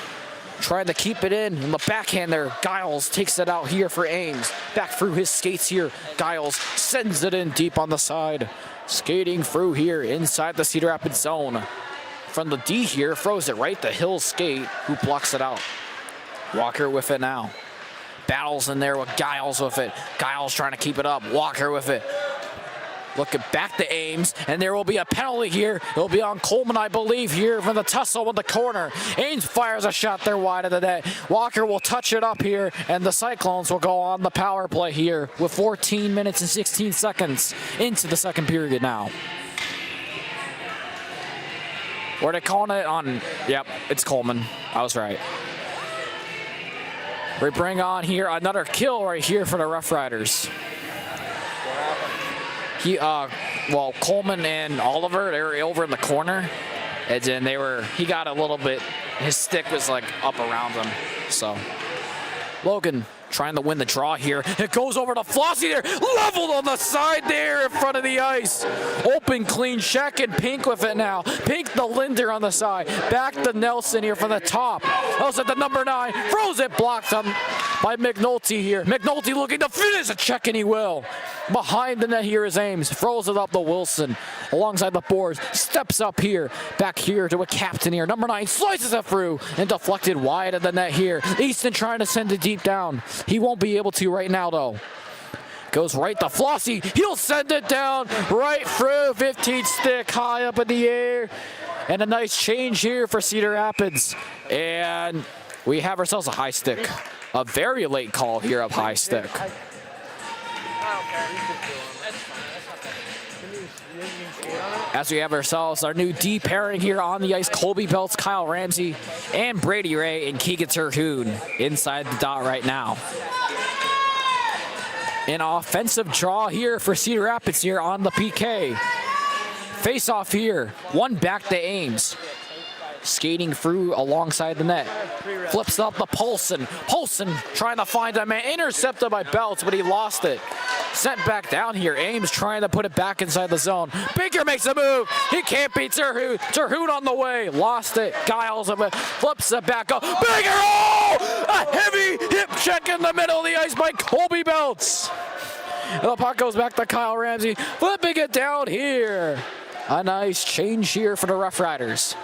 trying to keep it in. And the backhander, Giles, takes it out here for Ames. Back through his skates here. Giles sends it in deep on the side. Skating through here inside the Cedar Rapids zone. From the D here, throws it right to Hill's skate, who blocks it out. Walker with it now. Battles in there with Giles with it. Giles trying to keep it up. Walker with it. Looking back to Ames, and there will be a penalty here. It'll be on Coleman, I believe, here from the tussle in the corner. Ames fires a shot there wide of the net. Walker will touch it up here, and the Cyclones will go on the power play here with 14 minutes and 16 seconds into the second period now. Were they calling it on? Yep, it's Coleman. I was right. We bring on here another kill right here for the RoughRiders. Well, Coleman and Oliver, they were over in the corner, and then he got a little bit, his stick was like up around him, so. Logan trying to win the draw here. It goes over to Flossie there, leveled on the side there in front of the ice. Open, clean check, and Pink with it now. Pink the Linder on the side. Back to Nelson here from the top. Nelson at the number 9, throws it, blocked by McNulty here. McNulty looking to finish a check, and he will. Behind the net here is Ames, throws it up to Wilson alongside the boards, steps up here, back here to a captain here. Number 9 slices it through and deflected wide of the net here. Easton trying to send it deep down. He won't be able to right now though. Goes right to Flossie. He'll send it down right through 15 stick high up in the air. And a nice change here for Cedar Rapids. And we have ourselves a high stick. A very late call here of high stick. As we have ourselves our new D pairing here on the ice, Colby Belts, Kyle Ramsey, and Brady Ray and Keegan Terhune inside the dot right now. An offensive draw here for Cedar Rapids here on the PK. Face off here, one back to Ames. Skating through alongside the net. Flips up to Paulson. Paulson trying to find a man. Intercepted by Belts, but he lost it. Sent back down here. Ames trying to put it back inside the zone. Baker makes a move. He can't beat Terhune. Terhune on the way. Lost it. Giles flips it back up. Baker! Oh! A heavy hip check in the middle of the ice by Colby Belts. And the puck goes back to Kyle Ramsey. Flipping it down here. A nice change here for the RoughRiders.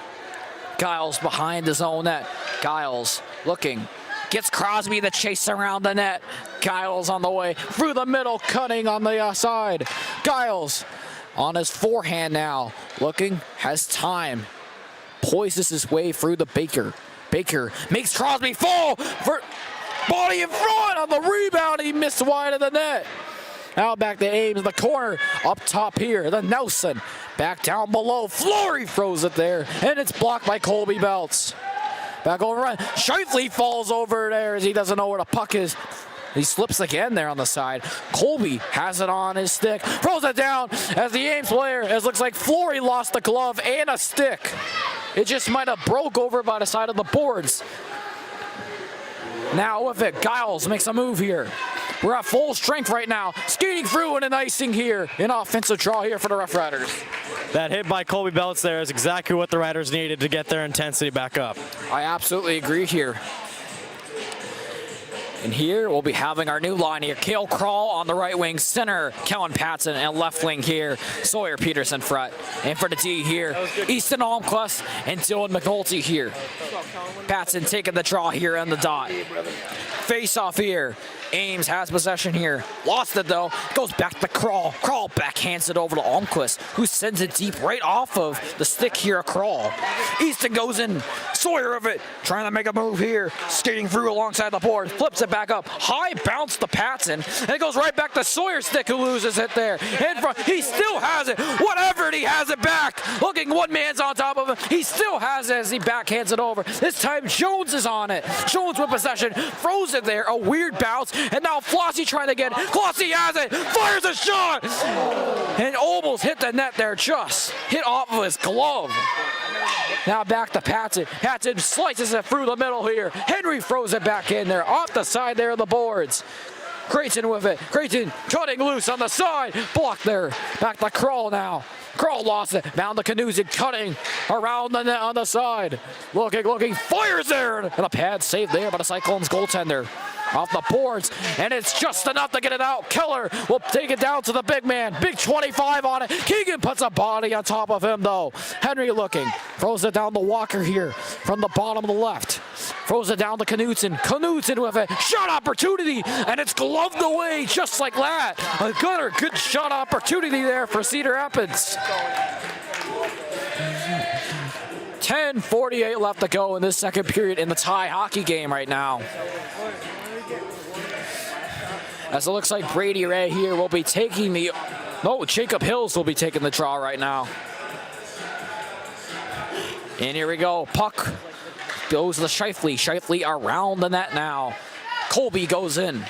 Giles behind his own net. Giles looking. Gets Crosby to chase around the net. Giles on the way through the middle, cutting on the side. Giles on his forehand now. Looking, has time. Poises his way through the Baker. Baker makes Crosby fall. For body in front on the rebound. He missed wide of the net. Now back to Ames in the corner. Up top here, the Nelson. Back down below. Flory throws it there. And it's blocked by Colby Belts. Back over run. Shifley falls over there as he doesn't know where the puck is. He slips again there on the side. Colby has it on his stick. Throws it down as the Ames player, as looks like Flory lost the glove and a stick. It just might have broke over by the side of the boards. Now with it, Giles makes a move here. We're at full strength right now. Skating through and an icing here. An offensive draw here for the RoughRiders. That hit by Colby Belts there is exactly what the Riders needed to get their intensity back up. I absolutely agree here. And here we'll be having our new line here. Cale Crawl on the right wing, center Kellen Patson, and left wing here Sawyer Peterson front. And for the D here, Easton Almquist and Dylan McNulty here. Patson taking the draw here on the dot. Face off here. Ames has possession here. Lost it though. Goes back to Crawl. Crawl backhands it over to Almquist, who sends it deep right off of the stick here at Crawl. Easton goes in. Sawyer of it. Trying to make a move here. Skating through alongside the board. Flips it back up. High bounce to Patson. And it goes right back to Sawyer's stick, who loses it there. In front. He still has it. Whatever it, he has it back. Looking, one man's on top of him. He still has it as he backhands it over. This time Jones is on it. Jones with possession. Throws it there. A weird bounce. And now Flossie trying to get it. Flossie has it. Fires a shot. And almost hit the net there. Just hit off of his glove. Now back to Patson. Patson slices it through the middle here. Henry throws it back in there. Off the side there of the boards. Creighton with it. Creighton cutting loose on the side. Blocked there. Back to Crawl now. Crawl lost it. Down to Knudsen cutting around the net on the side. Looking. Fires there. And a pad save there by the Cyclones goaltender. Off the boards, and it's just enough to get it out. Keller will take it down to the big man. Big 25 on it. Keegan puts a body on top of him, though. Henry looking. Throws it down to Walker here from the bottom of the left. Throws it down to Knudsen. Knudsen with a shot opportunity, and it's gloved away just like that. A good shot opportunity there for Cedar Rapids. 10:48 left to go in this second period in the tie hockey game right now. As it looks like Brady Ray here will be taking the... No, Jacob Hills will be taking the draw right now. And here we go. Puck goes to Shifley. Shifley around the net now. Colby goes in.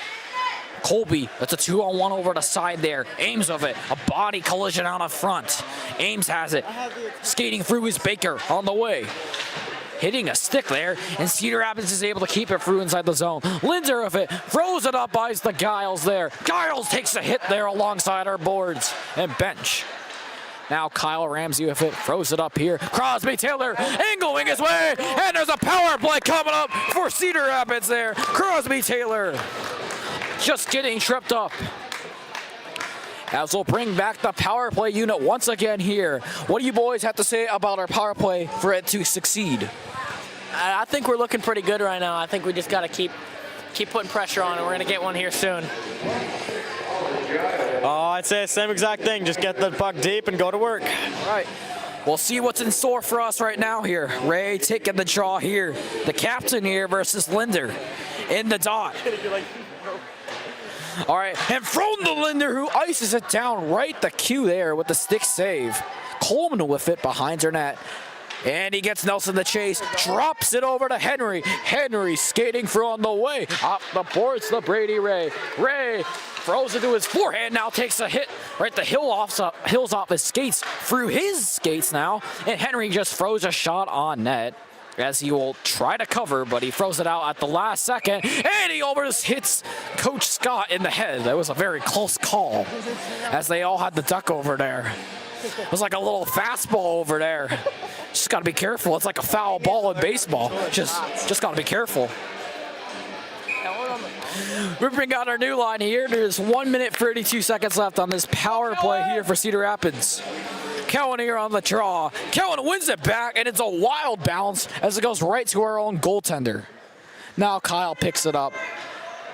Colby, that's a 2-on-1 over the side there. Ames of it. A body collision out of front. Ames has it. Skating through is Baker on the way. Hitting a stick there, and Cedar Rapids is able to keep it through inside the zone. Linder of it, throws it up by the Giles there. Giles takes a hit there alongside our boards and bench. Now Kyle Ramsey with it, throws it up here. Crosby Taylor angling his way, and there's a power play coming up for Cedar Rapids there. Crosby Taylor just getting tripped up. As we'll bring back the power play unit once again here. What do you boys have to say about our power play for it to succeed? I think we're looking pretty good right now. I think we just got to keep putting pressure on, and we're going to get one here soon. Oh, I'd say the same exact thing. Just get the puck deep and go to work. All right. We'll see what's in store for us right now here. Ray taking the draw here. The captain here versus Linder in the dot. All right, and from the Linder, who ices it down right the cue there with the stick save. Coleman with it behind her net. And he gets Nelson the chase, drops it over to Henry. Henry skating through on the way. Up the boards to Brady Ray. Ray throws it to his forehand, now takes a hit. Right, the hills off his skates, through his skates now. And Henry just throws a shot on net, as he will try to cover, but he throws it out at the last second, and he almost hits Coach Scott in the head. That was a very close call, as they all had the duck over there. It was like a little fastball over there. Just got to be careful. It's like a foul ball in baseball. Just got to be careful. We bring out our new line here. There's 1 minute 32 seconds left on this power play here for Cedar Rapids. Cowan here on the draw. Cowan wins it back, and it's a wild bounce as it goes right to our own goaltender. Now Kyle picks it up.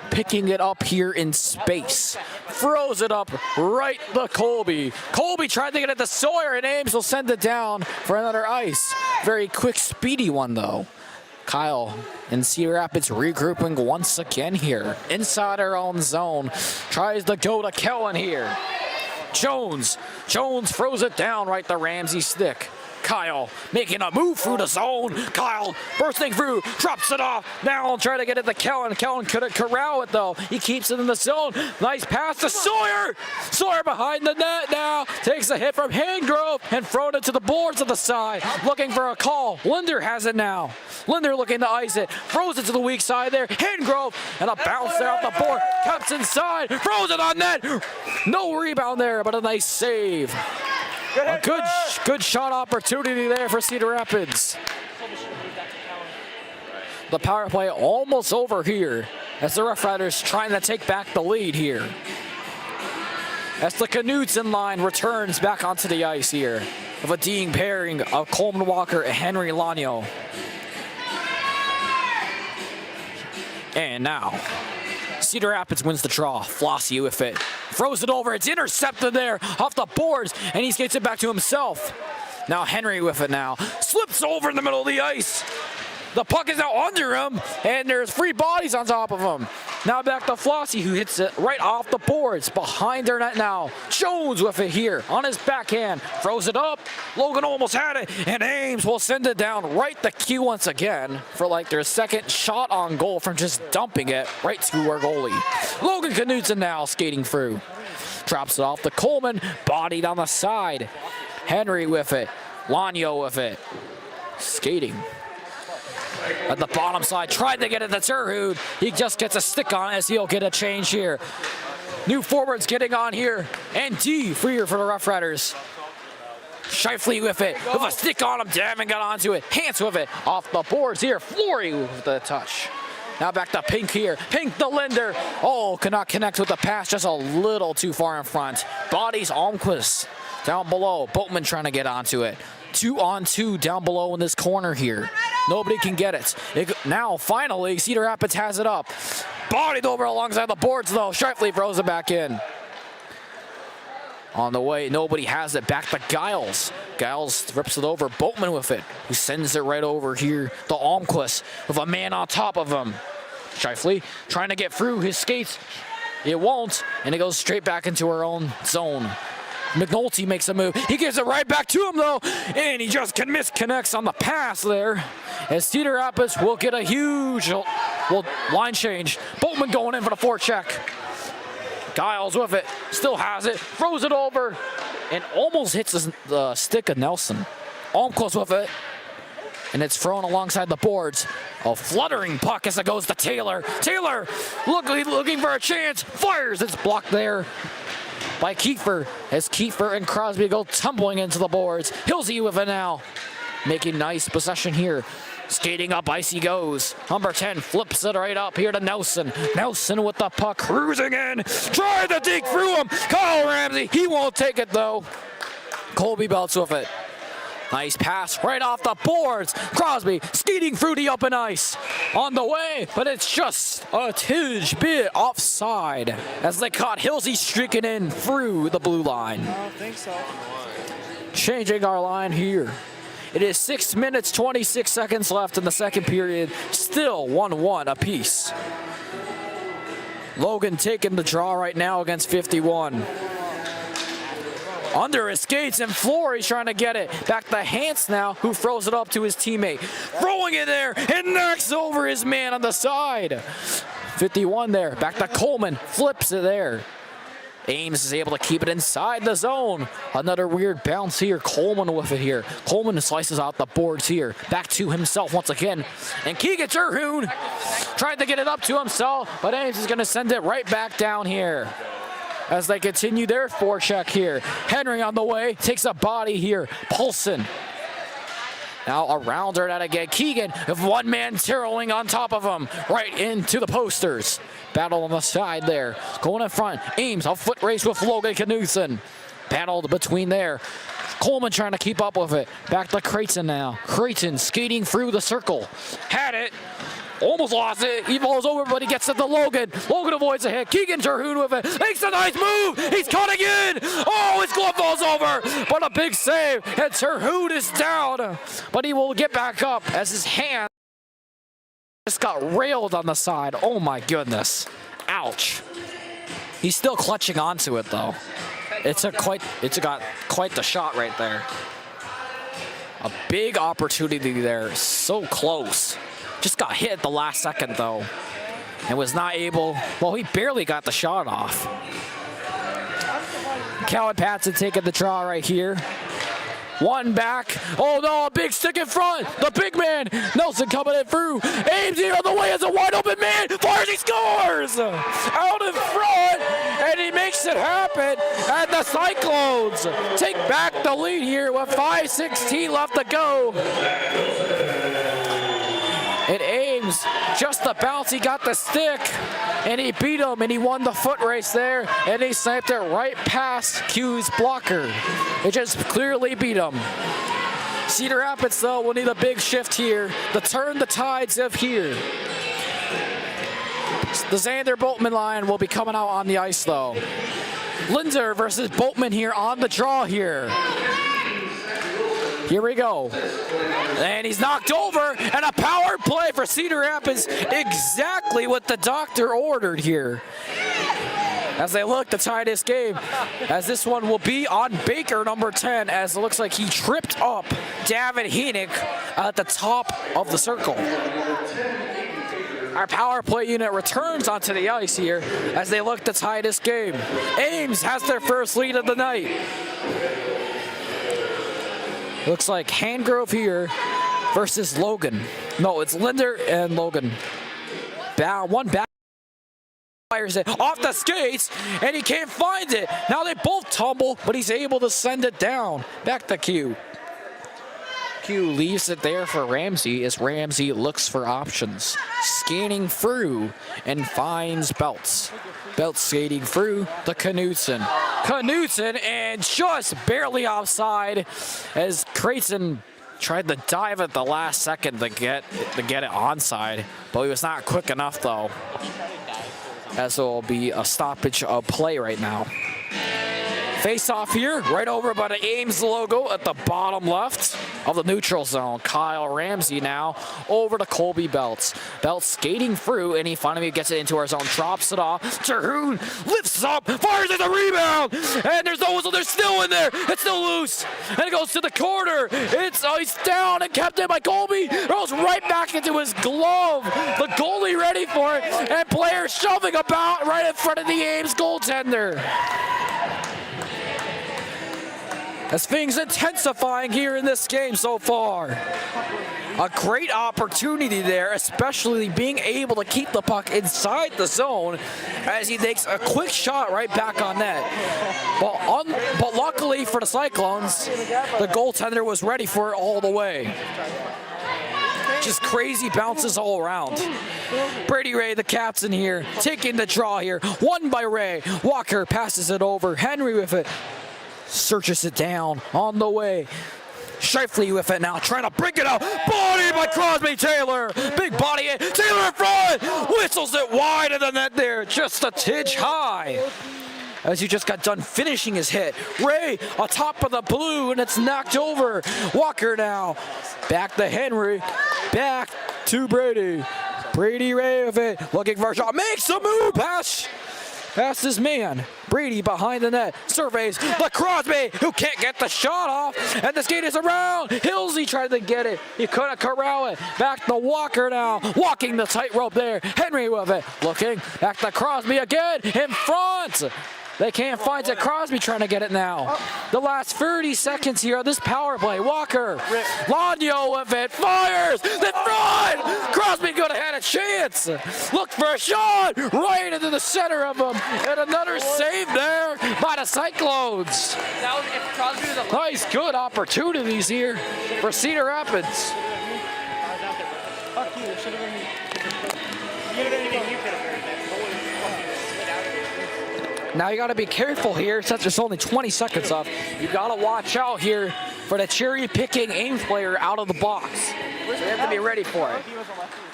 Picking it up here in space. Throws it up right to Colby. Colby tried to get it to Sawyer, and Ames will send it down for another ice. Very quick, speedy one, though. Kyle and Cedar Rapids regrouping once again here. Inside our own zone. Tries to go to Kellen here. Jones throws it down right to Ramsey's stick. Kyle making a move through the zone. Kyle bursting through, drops it off. Now trying to get it to Kellen. Kellen couldn't corral it though. He keeps it in the zone. Nice pass to Sawyer. Sawyer behind the net now. Takes a hit from Handgrove and thrown it to the boards of the side. Looking for a call. Linder has it now. Linder looking to ice it. Throws it to the weak side there. Handgrove and a bounce there off the board. Cuts inside. Throws it on net. No rebound there, but a nice save. A good shot opportunity there for Cedar Rapids. The power play almost over here as the RoughRiders trying to take back the lead here. As the Knudsen line returns back onto the ice here of a Dean pairing of Coleman Walker and Henry Lanyo. And now, Cedar Rapids wins the draw. Flossie with it. Throws it over. It's intercepted there off the boards, and he skates it back to himself. Now Henry with it now. Slips over in the middle of the ice. The puck is now under him, and there's 3 bodies on top of him. Now back to Flossie, who hits it right off the boards. Behind their net now. Jones with it here on his backhand. Throws it up. Logan almost had it, and Ames will send it down right the queue once again for like their second shot on goal from just dumping it right to our goalie. Logan Knudsen now skating through. Drops it off to Coleman. Bodied on the side. Henry with it. Lanyo with it. Skating at the bottom side, tried to get it to Terhud. He just gets a stick on it as he'll get a change here. New forwards getting on here. And D freer for the RoughRiders. Shifley with it, with a stick on him. Davin got onto it. Hans with it, off the boards here. Flory with the touch. Now back to Pink here. Pink the Linder. Oh, cannot connect with the pass, just a little too far in front. Bodies Almquist down below. Boatman trying to get onto it. 2-on-2 down below in this corner here. Nobody can get it. Now, finally, Cedar Rapids has it up. Bodied over alongside the boards, though. Shifley throws it back in. On the way, nobody has it. Back to Giles. Giles rips it over. Boatman with it, who sends it right over here. The Almquist with a man on top of him. Shifley trying to get through his skates. It won't, and it goes straight back into her own zone. McNulty makes a move. He gives it right back to him, though, and he just misconnects on the pass there. As Cedar Rapids will get a huge line change. Boatman going in for the forecheck. Giles with it, still has it, throws it over, and almost hits the stick of Nelson. Almquist with it, and it's thrown alongside the boards. A fluttering puck as it goes to Taylor. Taylor looking for a chance, fires, it's blocked there by Kiefer, as Kiefer and Crosby go tumbling into the boards. Hilsey with it now, making nice possession here. Skating up, ice he goes. Number 10 flips it right up here to Nelson. Nelson with the puck, cruising in. Trying to dig through him. Kyle Ramsey, he won't take it though. Colby Belts with it. Nice pass right off the boards. Crosby skating through the open ice. On the way, but it's just a tidge bit offside as they caught Hilsey streaking in through the blue line. I don't think so. Changing our line here. It is 6 minutes, 26 seconds left in the second period. Still 1-1 apiece. Logan taking the draw right now against 51. Under his skates, and Flory's trying to get it. Back to Hans now, who throws it up to his teammate. Throwing it there, and knocks over his man on the side. 51 there, back to Coleman, flips it there. Ames is able to keep it inside the zone. Another weird bounce here. Coleman with it here. Coleman slices out the boards here. Back to himself once again. And Keegan Terhune tried to get it up to himself, but Ames is going to send it right back down here as they continue their forecheck here. Henry on the way. Takes a body here. Paulson. Now around her that again. Keegan with one man zeroing on top of him. Right into the posters. Battle on the side there. Going in front. Ames, a foot race with Logan Knudsen. Battled between there. Coleman trying to keep up with it. Back to Creighton now. Creighton skating through the circle. Had it. Almost lost it. He falls over, but he gets it to Logan. Logan avoids a hit. Keegan Terhune with it. Makes a nice move. He's cutting in. Oh, his glove falls over. But a big save. And Terhune is down. But he will get back up as his hand just got railed on the side. Oh my goodness. Ouch. He's still clutching onto it though. It's got quite the shot right there. A big opportunity there. So close. Just got hit at the last second though. And was not able, well, he barely got the shot off. Calvin Patson taking the draw right here. One back. Oh no, a big stick in front. The big man, Nelson coming in through. Ames here on the way as a wide open man. Fires, he scores! Out in front, and he makes it happen. And the Cyclones take back the lead here with 5:16 left to go. And Ames, just the bounce, he got the stick, and he beat him, and he won the foot race there, and he sniped it right past Q's blocker. It just clearly beat him. Cedar Rapids, though, will need a big shift here to turn the tides of here. The Xander Boatman line will be coming out on the ice, though. Linder versus Boatman here on the draw here. Here we go. And he's knocked over, and a power play for Cedar Rapids. Exactly what the doctor ordered here. As they look to tie this game, as this one will be on Baker, number 10, as it looks like he tripped up David Heenick at the top of the circle. Our power play unit returns onto the ice here as they look to tie this game. Ames has their first lead of the night. Looks like Handgrove here versus Logan. No, it's Linder and Logan. One back. Fires it off the skates, and he can't find it. Now they both tumble, but he's able to send it down. Back to Q. cue, leaves it there for Ramsey as Ramsey looks for options. Scanning through and finds Belts. Belts skating through to Knudsen. Knudsen and just barely offside as Creighton tried to dive at the last second to get it onside, but he was not quick enough though, as it will be a stoppage of play right now. Face off here, right over by the Ames logo at the bottom left of the neutral zone. Kyle Ramsey now over to Colby Belts. Belts skating through, and he finally gets it into our zone, drops it off. Terhune lifts up, fires at the rebound, and there's no whistle. They're still in there. It's still loose, and it goes to the corner. It's down and kept in by Colby. It goes right back into his glove. The goalie ready for it, and players shoving about right in front of the Ames goaltender. As things intensifying here in this game so far. A great opportunity there, especially being able to keep the puck inside the zone as he takes a quick shot right back on net. But luckily for the Cyclones, the goaltender was ready for it all the way. Just crazy bounces all around. Brady Ray, the captain here, taking the draw here. Won by Ray. Walker passes it over. Henry with it. Searches it down on the way. Shifley with it now, trying to break it out. Body by Crosby Taylor. Big body in. Taylor in front. Whistles it wide of the net there. Just a tidge high. As he just got done finishing his hit. Ray atop of the blue, and it's knocked over. Walker now. Back to Henry. Back to Brady. Brady Ray with it. Looking for a shot. Makes a move. Past his man. Brady behind the net. Surveys the Crosby, who can't get the shot off. And the skate is around. Hillsey tried to get it. He couldn't corral it. Back to Walker now. Walking the tightrope there. Henry with it. Looking. Back to Crosby again. In front. They can't find it. Crosby trying to get it now. The last 30 seconds here of this power play. Walker. Lanyo with it. Fires. The front. Crosby could have had a chance. Look for a shot. Right into the center of him. And another save there by the Cyclones. Nice, good opportunities here for Cedar Rapids. Now you got to be careful here since there's only 20 seconds left. You got to watch out here for the cherry-picking Ames player out of the box. So you have to be ready for it.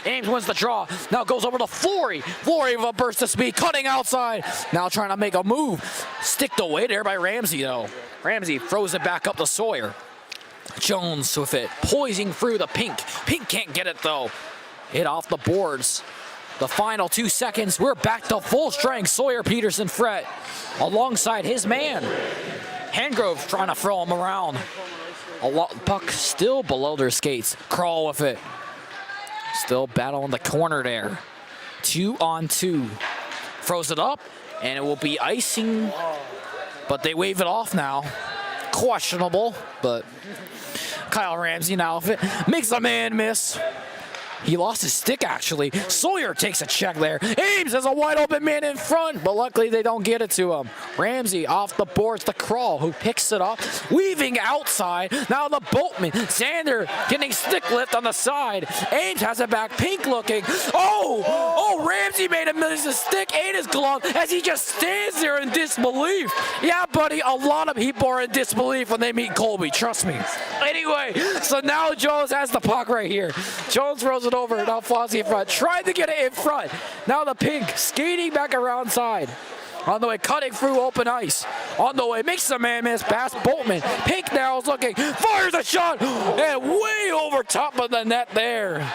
Ames wins the draw. Now goes over to Flory. Flory with a burst of speed, cutting outside. Now trying to make a move. Sticked away there by Ramsey, though. Ramsey throws it back up to Sawyer. Jones with it, poising through the Pink. Pink can't get it, though. Hit off the boards. The final 2 seconds, we're back to full strength. Sawyer, Peterson, Fret, alongside his man. Handgrove trying to throw him around. Puck still below their skates. Crawl with it. Still battling the corner there. 2-on-2. Throws it up, and it will be icing, but they wave it off now. Questionable, but Kyle Ramsey now with it. Makes a man miss. He lost his stick, actually. Sawyer takes a check there. Ames has a wide open man in front, but luckily they don't get it to him. Ramsey off the boards to Crawl, who picks it up, weaving outside. Now the Boatman. Xander getting stick lift on the side. Ames has it back, Pink looking. Oh, Ramsey made him miss his stick and his glove as he just stands there in disbelief. Yeah, buddy, a lot of people are in disbelief when they meet Colby, trust me. Anyway, so now Jones has the puck right here. Jones throws it over, now Flossie in front, trying to get it in front. Now the Pink skating back around side. On the way, cutting through open ice. On the way, makes the man miss, past Boltman. Pink now is looking, fires a shot, and way over top of the net there.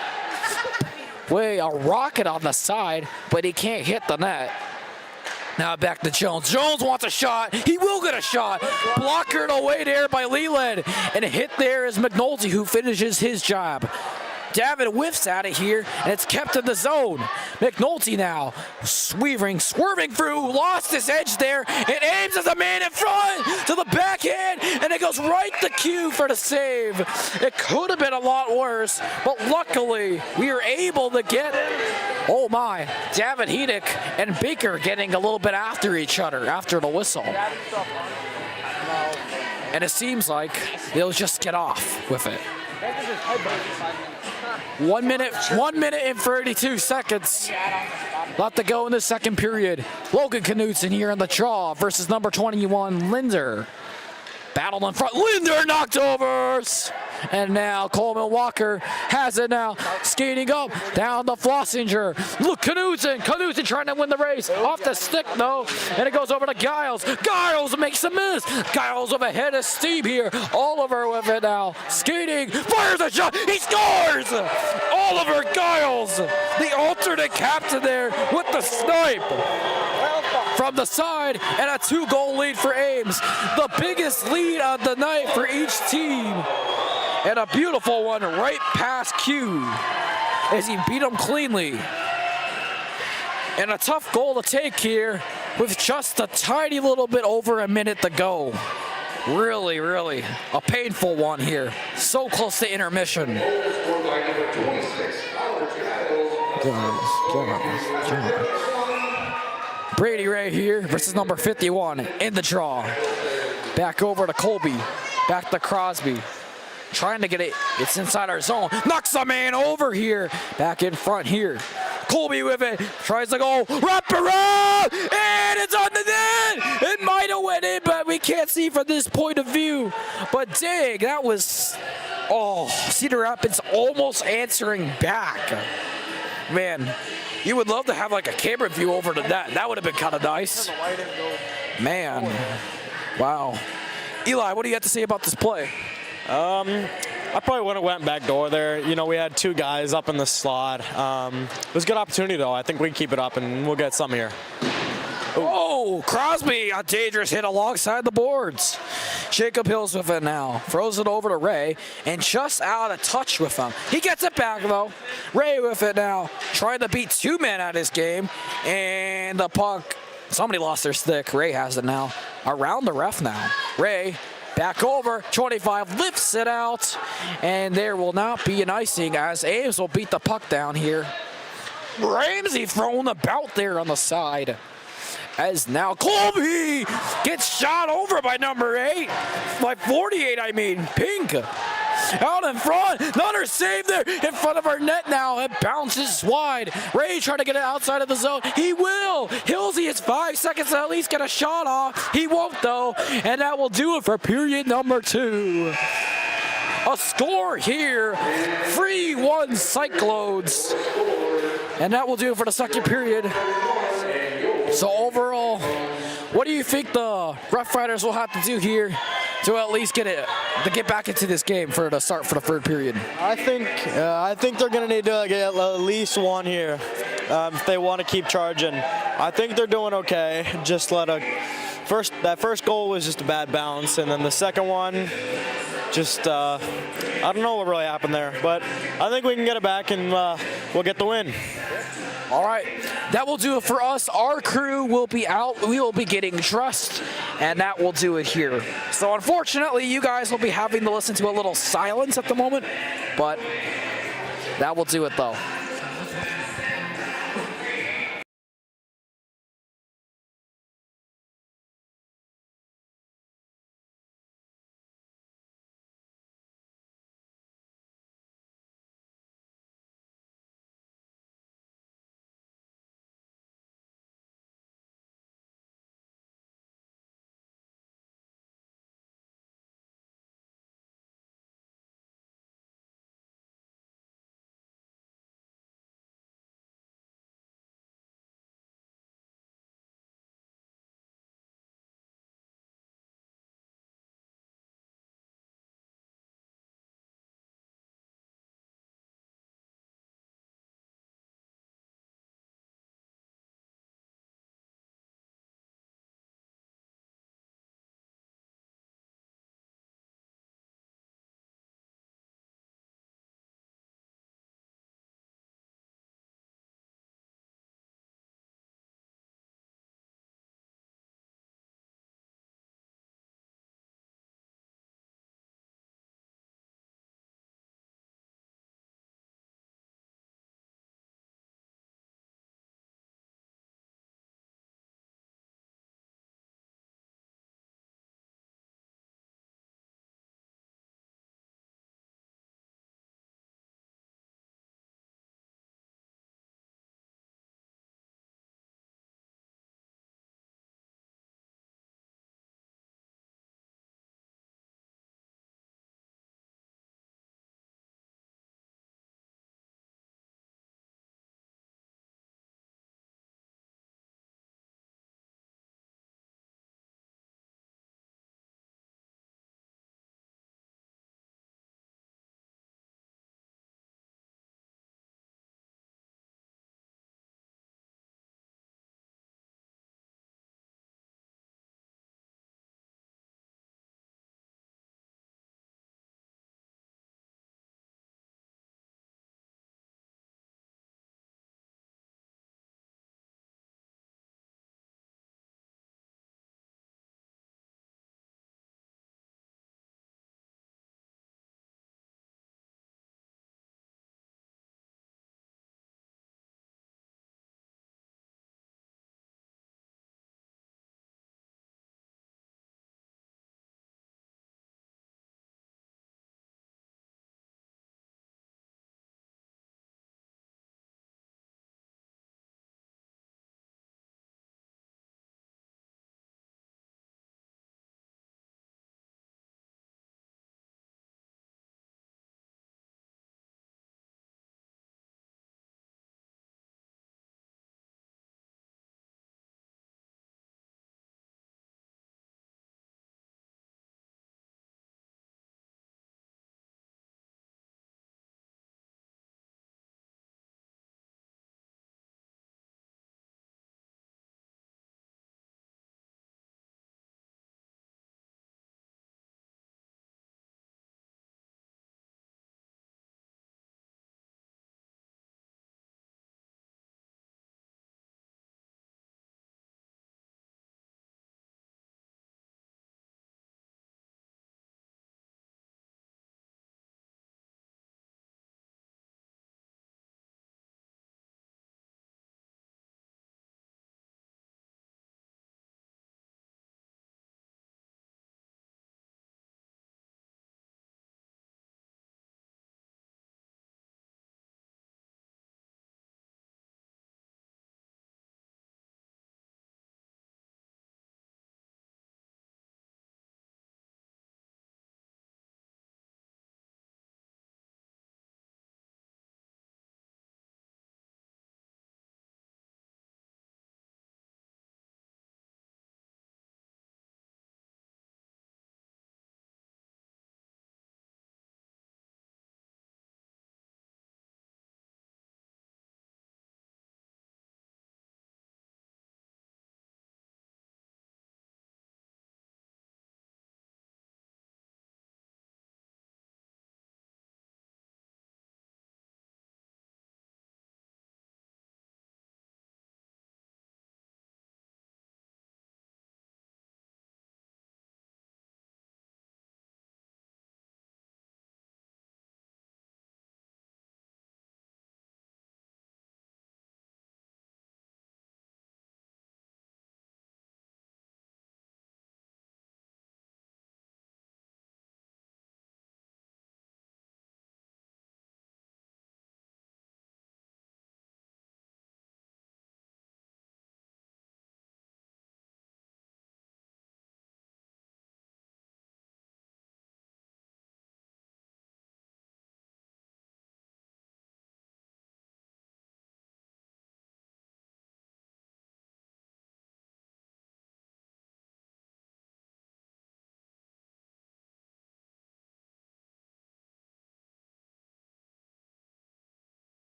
Way a rocket on the side, but he can't hit the net. Now back to Jones. Jones wants a shot. He will get a shot. Blockered away there by Leland. And a hit there is McNulty, who finishes his job. David whiffs out of here, and it's kept in the zone. McNulty now, swerving through, lost his edge there, and Ames as a man in front to the backhand, and it goes right to Q for the save. It could have been a lot worse, but luckily we were able to get it. Oh my, David Hedick and Baker getting a little bit after each other after the whistle. And it seems like they'll just get off with it. 1 minute and 32 seconds left to go in the second period. Logan Knudsen here in the draw versus number 21, Linder. Battle in front. Linder knocked over. And now Coleman Walker has it now. Skating up down the Flossinger. Look, Knudsen trying to win the race. Off the stick though. And it goes over to Giles. Giles makes a miss. Giles with a head of steam here. Oliver with it now. Skating. Fires a shot. He scores! Oliver Giles, the alternate captain there with the snipe. From the side, and a 2-goal lead for Ames. The biggest lead of the night for each team. And a beautiful one right past Q as he beat him cleanly. And a tough goal to take here with just a tiny little bit over a minute to go. Really, really a painful one here. So close to intermission. Brady right here versus number 51 in the draw. Back over to Colby. Back to Crosby. Trying to get it. It's inside our zone. Knocks the man over here. Back in front here. Colby with it. Tries to go. Wrap around. And it's on the net. It might have went in, but we can't see from this point of view. But dang, that was... Oh, Cedar Rapids almost answering back. Man, you would love to have like a camera view over to that. That would have been kind of nice. Man, wow. Eli, what do you have to say about this play? I probably wouldn't have went back door there. You know, we had two guys up in the slot. It was a good opportunity, though. I think we can keep it up, and we'll get some here. Oh, Crosby, a dangerous hit alongside the boards. Jacob Hills with it now. Throws it over to Ray, and just out of touch with him. He gets it back, though. Ray with it now. Trying to beat two men at his game, and the puck. Somebody lost their stick. Ray has it now. Around the ref now. Ray back over. 25 lifts it out, and there will not be an icing as Ames will beat the puck down here. Ramsey thrown about there on the side. As now Colby gets shot over by number 8. By 48, I mean. Pink. Out in front. Another save there in front of our net now. It bounces wide. Ray trying to get it outside of the zone. He will. Hillsy has 5 seconds to at least get a shot off. He won't, though. And that will do it for period number 2. A score here. 3-1 Cyclones. And that will do it for the second period. So overall, what do you think the RoughRiders will have to do here to at least get back into this game for the start for the third period? I think they're going to need to get at least one here if they want to keep charging. I think they're doing okay. Just that first goal was just a bad bounce, and then the second one, just I don't know what really happened there, but I think we can get it back and we'll get the win. All right, that will do it for us. Our crew will be out. We will be getting dressed, and that will do it here. So unfortunately, you guys will be having to listen to a little silence at the moment, but that will do it though.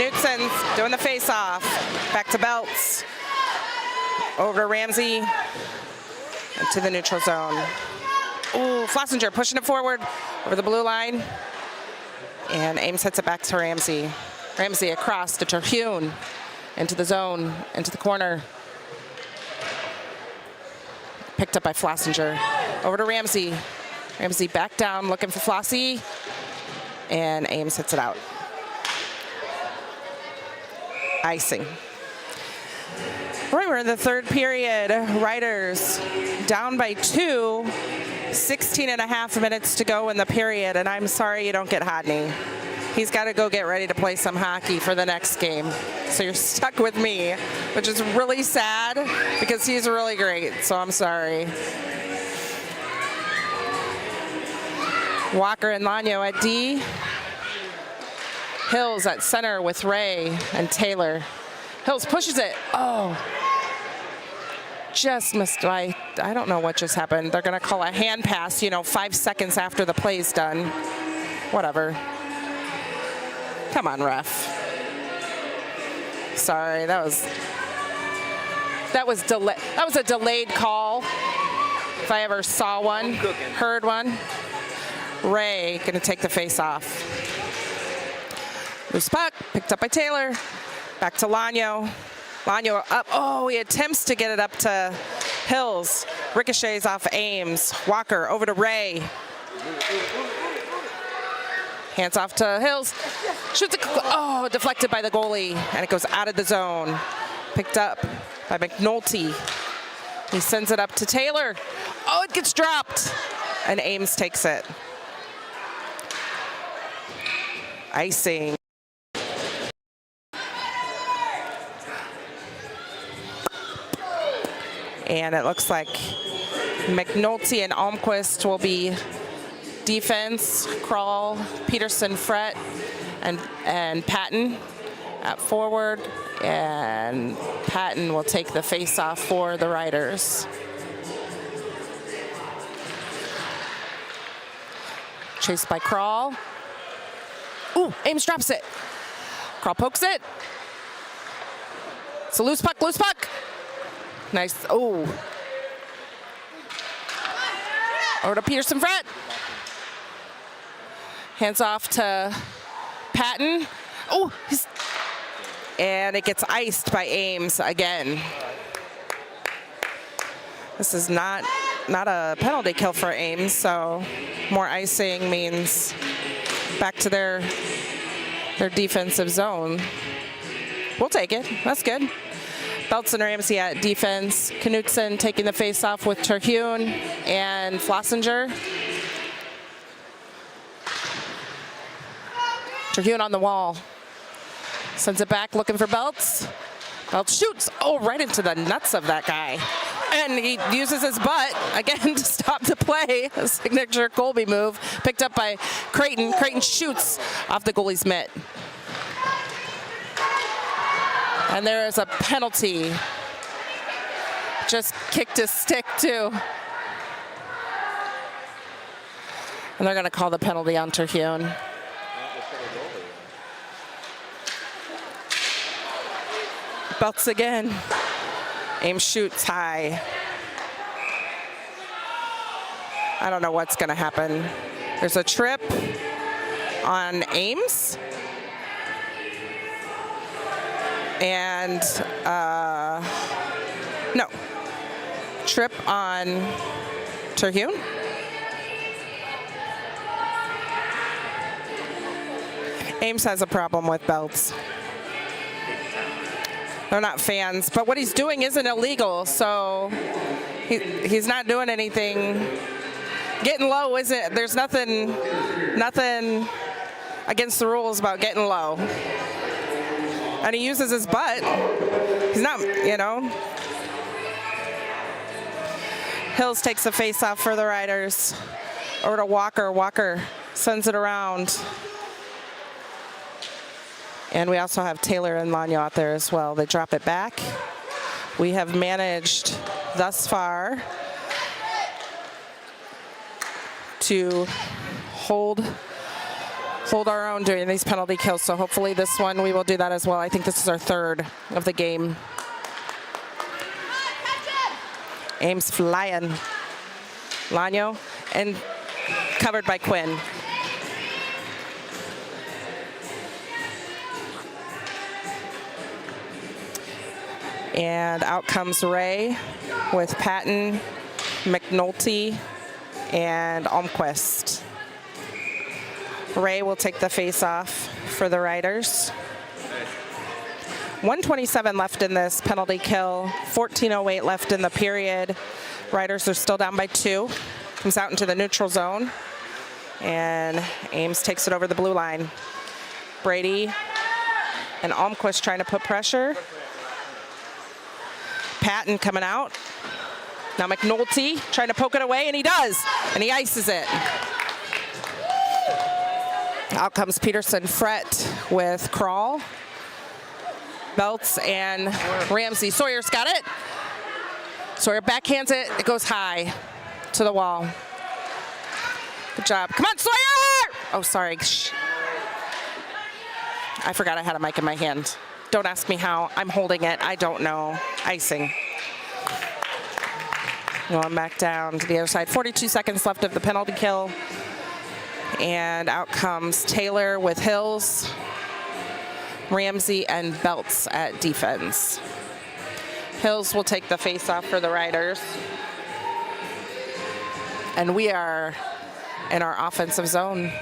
Knutson's doing the face-off. Back to Belts. Over to Ramsey. And to the neutral zone. Ooh, Flossinger pushing it forward over the blue line. And Ames hits it back to Ramsey. Ramsey across to Terhune. Into the zone, into the corner. Picked up by Flossinger. Over to Ramsey. Ramsey back down, looking for Flossie. And Ames hits it out. Icing. All right, we're in the third period. Riders down by 2. 16.5 minutes to go in the period, and I'm sorry you don't get Hodney. He's got to go get ready to play some hockey for the next game. So you're stuck with me, which is really sad because he's really great, so I'm sorry. Walker and Lanyo at D. Hills at center with Ray and Taylor. Hills pushes it. Oh. Just missed. I don't know what just happened. They're going to call a hand pass, 5 seconds after the play's done. Whatever. Come on, ref. Sorry, that was a delayed call. If I ever saw one, heard one. Ray going to take the face off. Loose puck, picked up by Taylor. Back to Lanyo. Lanyo up. Oh, he attempts to get it up to Hills. Ricochets off Ames. Walker over to Ray. Hands off to Hills. Shoots it. Oh, deflected by the goalie. And it goes out of the zone. Picked up by McNulty. He sends it up to Taylor. Oh, it gets dropped. And Ames takes it. Icing. And it looks like McNulty and Almquist will be defense. Kral, Peterson, Fret, and Patton at forward. And Patton will take the face-off for the Riders. Chased by Kral. Ooh, Ames drops it. Kral pokes it. It's a loose puck, loose puck. Nice. Oh. Over to Peterson Fret. Hands off to Patton. Oh, and it gets iced by Ames again. This is not a penalty kill for Ames, so more icing means back to their defensive zone. We'll take it. That's good. Belts and Ramsey at defense. Knutson taking the face-off with Terhune and Flossinger. Terhune on the wall. Sends it back, looking for Belts. Belts shoots. Oh, right into the nuts of that guy. And he uses his butt, again, to stop the play. A signature Colby move. Picked up by Creighton. Creighton shoots off the goalie's mitt. And there is a penalty. Just kicked his stick, too. And they're going to call the penalty on Terhune. Belts again. Ames shoots high. I don't know what's going to happen. There's a trip on Ames. And no, trip on Terhune. Ames has a problem with Belts. They're not fans, but what he's doing isn't illegal, so he's not doing anything. Getting low isn't. There's nothing against the rules about getting low. And he uses his butt. He's not, Hills takes the face-off for the Riders. Over to Walker. Walker sends it around. And we also have Taylor and Lanyo out there as well. They drop it back. We have managed thus far to hold hold our own during these penalty kills. So hopefully this one we will do that as well. I think this is our third of the game. Ames flying. Lanyo and covered by Quinn. And out comes Ray with Patton, McNulty, and Almquist. Ray will take the face off for the Riders. 1:27 left in this penalty kill, 14:08 left in the period. Riders are still down by 2. Comes out into the neutral zone, and Ames takes it over the blue line. Brady and Almquist trying to put pressure. Patton coming out. Now McNulty trying to poke it away, and he does, and he ices it. Out comes Peterson Fret with Crawl, Belts, and Ramsey. Sawyer's got it. Sawyer backhands it. It goes high to the wall. Good job. Come on, Sawyer! Oh, sorry. Shh. I forgot I had a mic in my hand. Don't ask me how. I'm holding it. I don't know. Icing. Going back down to the other side. 42 seconds left of the penalty kill. And out comes Taylor with Hills, Ramsey, and Belts at defense. Hills will take the face-off for the Riders. And we are in our offensive zone.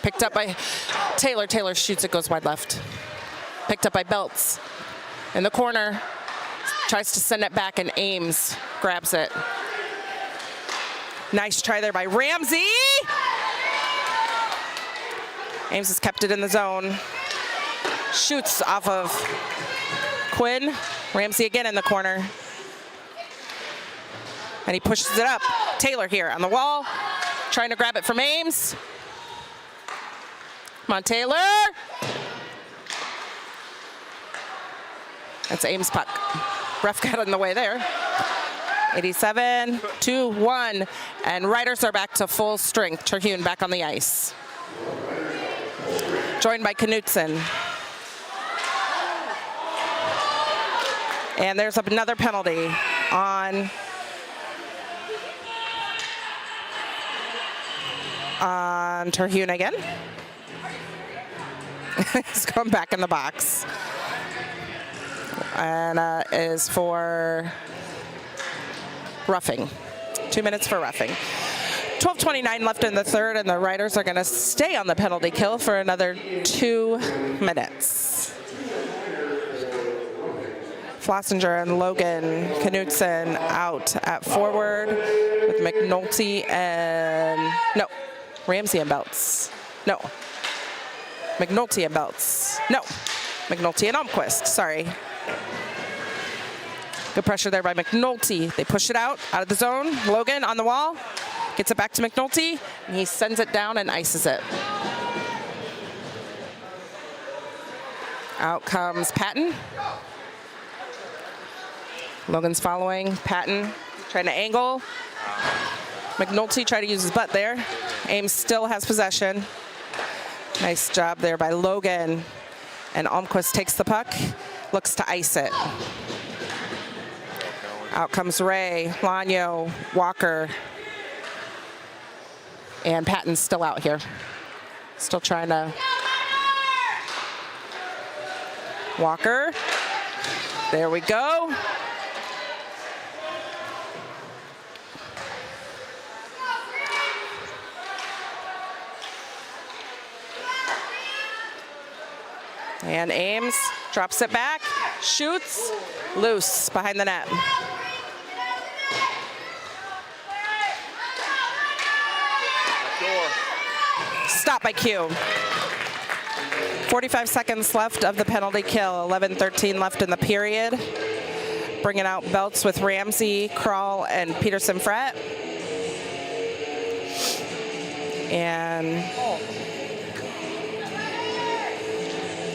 Picked up by Taylor. Taylor shoots, it goes wide left. Picked up by Belts. In the corner, tries to send it back, and Ames grabs it. Nice try there by Ramsey. Ames has kept it in the zone. Shoots off of Quinn. Ramsey again in the corner. And he pushes it up. Taylor here on the wall, trying to grab it from Ames. Come on, Taylor. That's Ames' puck. Ref got in the way there. 87, 2-1, and Riders are back to full strength. Terhune back on the ice. Joined by Knutson. And there's another penalty on Terhune again. He's going back in the box. And is for roughing. 2 minutes for roughing. 12:29 left in the third, and the Riders are going to stay on the penalty kill for another 2 minutes. Flossinger and Logan Knutson out at forward with McNulty and, no, Ramsey and Belts. No, McNulty and Belts. No, McNulty and Almquist, sorry. Good pressure there by McNulty. They push it out of the zone. Logan on the wall, gets it back to McNulty, and he sends it down and ices it. Out comes Patton. Logan's following. Patton trying to angle. McNulty tried to use his butt there. Ames still has possession. Nice job there by Logan. And Almquist takes the puck, looks to ice it. Out comes Ray, Lanyo, Walker, and Patton's still out here. Still trying to. Walker, there we go. And Ames drops it back, shoots, loose behind the net. Stop by Q. 45 seconds left of the penalty kill. 11:13 left in the period. Bringing out Belts with Ramsey, Crawl, and Peterson Fret. And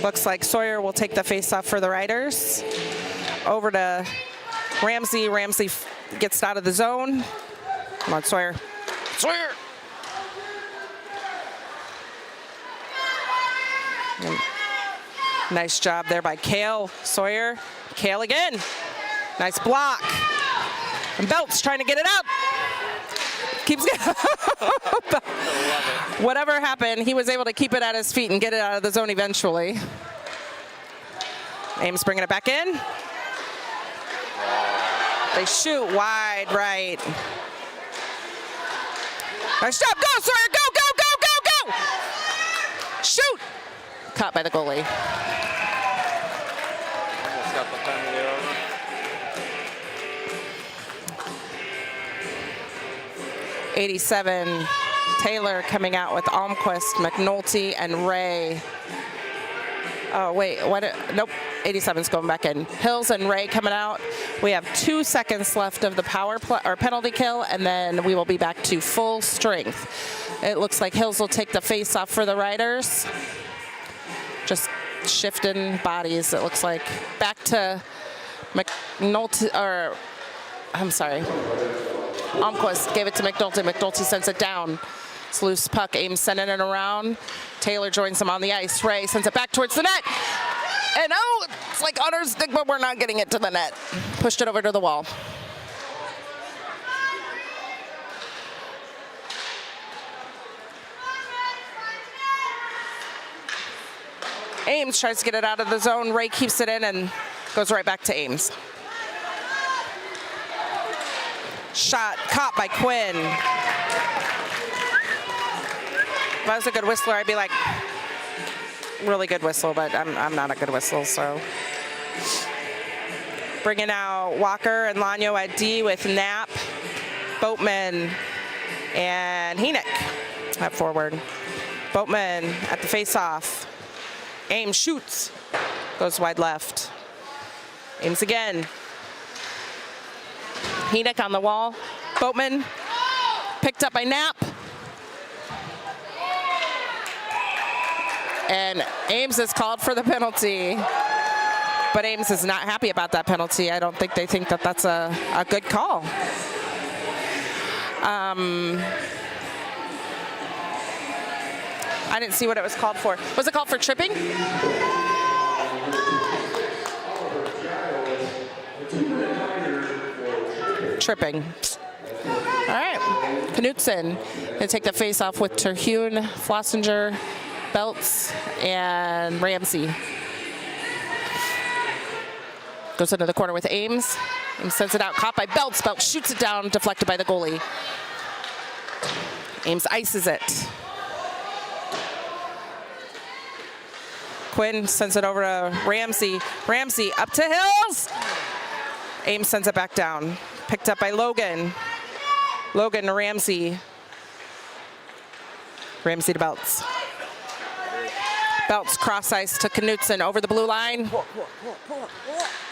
looks like Sawyer will take the face-off for the Riders. Over to Ramsey. Ramsey gets out of the zone. Come on, Sawyer. Sawyer! Nice job there by Kale Sawyer. Kale again. Nice block. And Belts trying to get it out. Keeps whatever happened, he was able to keep it at his feet and get it out of the zone eventually. Ames bringing it back in. They shoot wide right. Nice job. Go, Sawyer. Go, go, go, go, go. Shoot. Caught by the goalie. Almost got the penalty over. '87, Taylor coming out with Almquist, McNulty, and Ray. Oh, wait, what? Nope, 87's going back in. Hills and Ray coming out. We have 2 seconds left of the power play or penalty kill, and then we will be back to full strength. It looks like Hills will take the face off for the Riders. Just shifting bodies, it looks like. Back to McNulty, or I'm sorry. Almquist gave it to McNulty. McNulty sends it down. It's loose puck. Ames sending it around. Taylor joins him on the ice. Ray sends it back towards the net. And oh, it's like on our stick, but we're not getting it to the net. Pushed it over to the wall. Ames tries to get it out of the zone. Ray keeps it in and goes right back to Ames. Shot caught by Quinn. If I was a good whistler, I'd be like, really good whistle, but I'm not a good whistle, so. Bringing out Walker and Lanyo at D with Knapp, Boatman, and Henick at forward. Boatman at the face-off. Ames shoots, goes wide left. Ames again. Henick on the wall. Boatman picked up by Knapp. And Ames is called for the penalty. But Ames is not happy about that penalty. I don't think they think that that's a good call. I didn't see what it was called for. Was it called for tripping? Tripping. All right. Knutson gonna take the face off with Terhune, Flossinger, Belts, and Ramsey. Goes into the corner with Ames. Ames sends it out, caught by Belts. Belts shoots it down, deflected by the goalie. Ames ices it. Quinn sends it over to Ramsey. Ramsey up to Hills. Ames sends it back down. Picked up by Logan. Logan to Ramsey. Ramsey to Belts. Belts cross ice to Knutson over the blue line.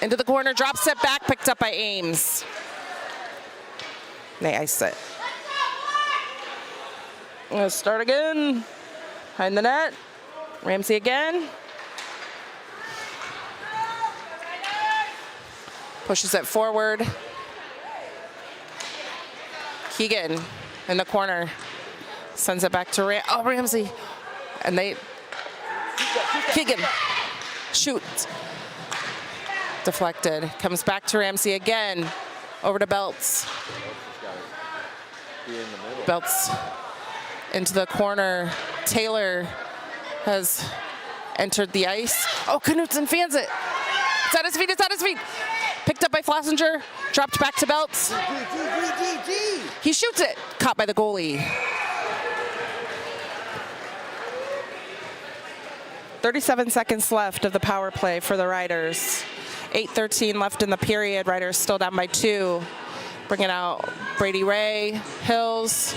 Into the corner, drops it back, picked up by Ames. They ice it. Let's start again. Behind the net. Ramsey again. Pushes it forward. Keegan in the corner. Sends it back to Ramsey. And Keegan shoots. Deflected. Comes back to Ramsey again. Over to Belts. Belts into the corner. Taylor has entered the ice. Oh, Knutson fans it. It's at his feet, it's at his feet. Picked up by Flossinger, dropped back to Belts. He shoots it, caught by the goalie. 37 seconds left of the power play for the Riders. 8:13 left in the period. Riders still down by 2. Bringing out Brady Ray, Hills,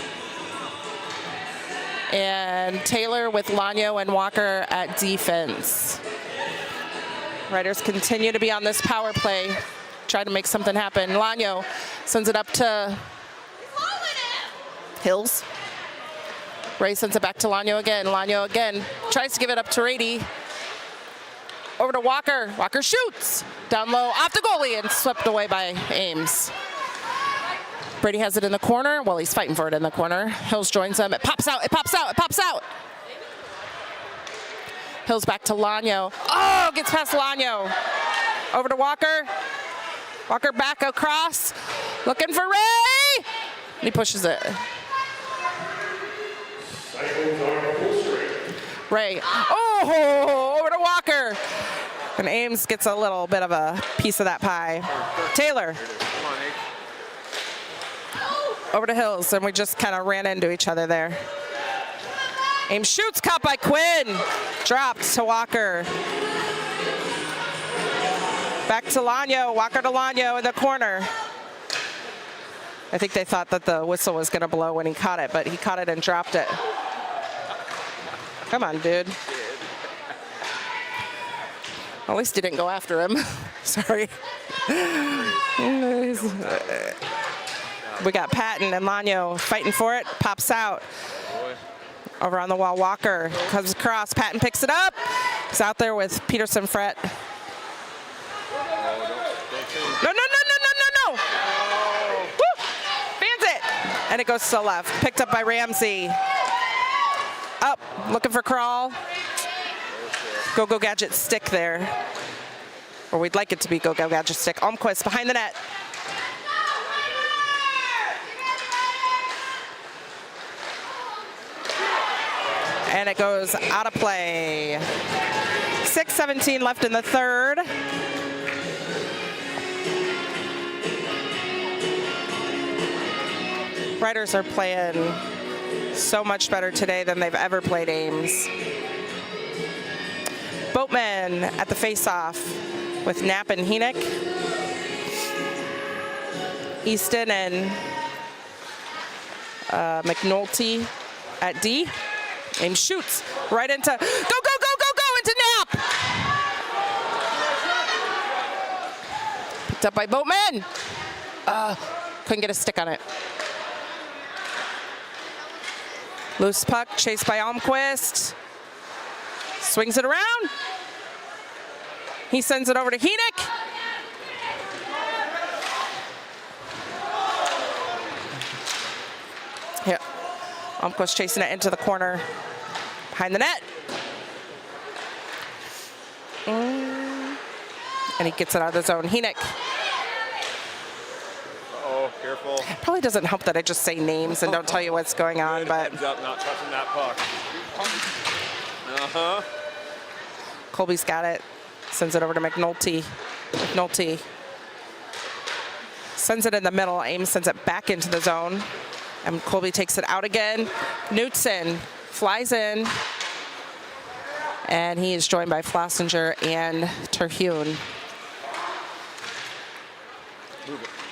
and Taylor with Lanyo and Walker at defense. Riders continue to be on this power play, try to make something happen. Lanyo sends it up to Hills. Ray sends it back to Lanyo again. Lanyo again tries to give it up to Rady. Over to Walker. Walker shoots. Down low, off the goalie, and swept away by Ames. Brady has it in the corner. Well, he's fighting for it in the corner. Hills joins him. It pops out, it pops out, it pops out. Hills back to Lanyo. Oh, gets past Lanyo. Over to Walker. Walker back across. Looking for Ray. And he pushes it. Ray. Oh, over to Walker. And Ames gets a little bit of a piece of that pie. Taylor. Over to Hills, and we just kind of ran into each other there. Ames shoots, caught by Quinn. Dropped to Walker. Back to Lanyo, Walker to Lanyo in the corner. I think they thought that the whistle was gonna blow when he caught it, but he caught it and dropped it. Come on, dude. At least he didn't go after him. Sorry. We got Patton and Lanyo fighting for it. Pops out. Over on the wall, Walker comes across. Patton picks it up. He's out there with Peterson Fret. No. Woo! Fans it. And it goes to the left. Picked up by Ramsey. Up, looking for Crawl. Go Gadget stick there. Or we'd like it to be Go Gadget stick. Almquist behind the net. And it goes out of play. 6:17 left in the third. Riders are playing so much better today than they've ever played Ames. Boatman at the face-off with Knapp and Henick. Easton and McNulty at D. Ames shoots right into, go, into Knapp. Picked up by Boatman. Couldn't get a stick on it. Loose puck, chased by Almquist. Swings it around. He sends it over to Henick. Yeah. Almquist chasing it into the corner. Behind the net. And he gets it out of the zone. Henick. Oh, careful. Probably doesn't help that I just say names and don't tell you what's going on, but. Heads up, not touching that puck. Uh-huh. Colby's got it. Sends it over to McNulty. McNulty sends it in the middle. Ames sends it back into the zone. And Colby takes it out again. Knutson flies in. And he is joined by Flossinger and Terhune.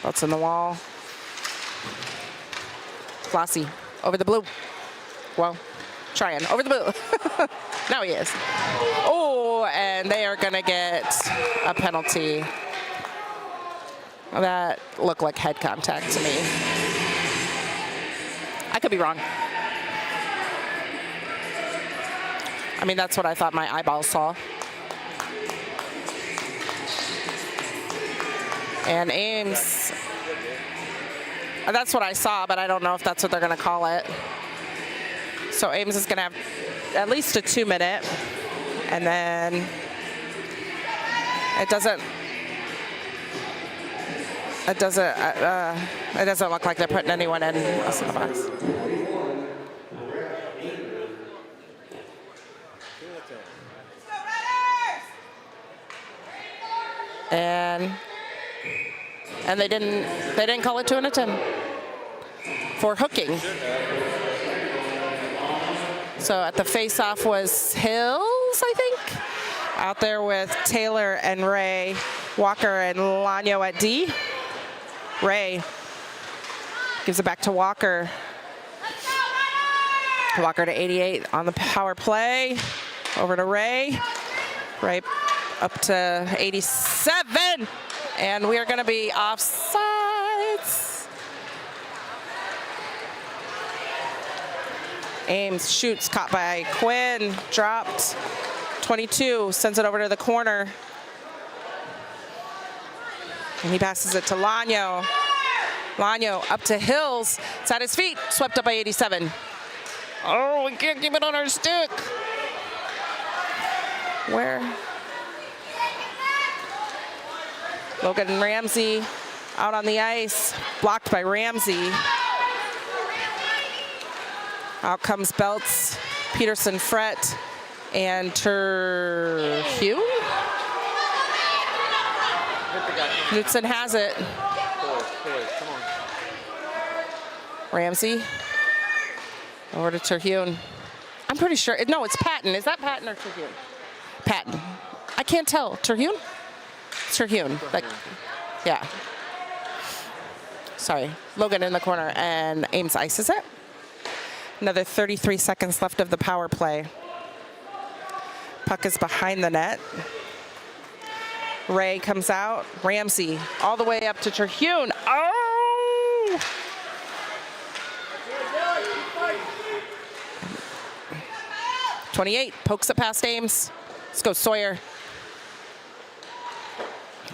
Belts in the wall. Flossie over the blue. Well, trying over the blue. Now he is. Oh, and they are gonna get a penalty. That looked like head contact to me. I could be wrong. I mean, that's what I thought my eyeballs saw. And Ames, that's what I saw, but I don't know if that's what they're gonna call it. So Ames is gonna have at least a 2-minute, and then it doesn't look like they're putting anyone in the box. And they didn't call it 2 and a 10 for hooking. So at the face-off was Hills, I think, out there with Taylor and Ray, Walker and Lanyo at D. Ray gives it back to Walker. Walker to 88 on the power play. Over to Ray. Ray up to 87. And we are going to be offsides. Ames shoots, caught by Quinn, dropped. 22, sends it over to the corner. And he passes it to Lanyo. Lanyo up to Hills. It's at his feet, swept up by 87. Oh, we can't keep it on our stick. Where? Logan Ramsey out on the ice, blocked by Ramsey. Out comes Belts, Peterson, Frett, and Terhune. Knutson has it. Come on. Ramsey over to Terhune. I'm pretty sure. No, it's Patton. Is that Patton or Terhune? Patton. I can't tell. Terhune? Terhune. Like, yeah. Sorry. Logan in the corner, and Ames ices it. Another 33 seconds left of the power play. Puck is behind the net. Ray comes out. Ramsey all the way up to Terhune. Oh! .28 pokes it past Ames. Let's go Sawyer.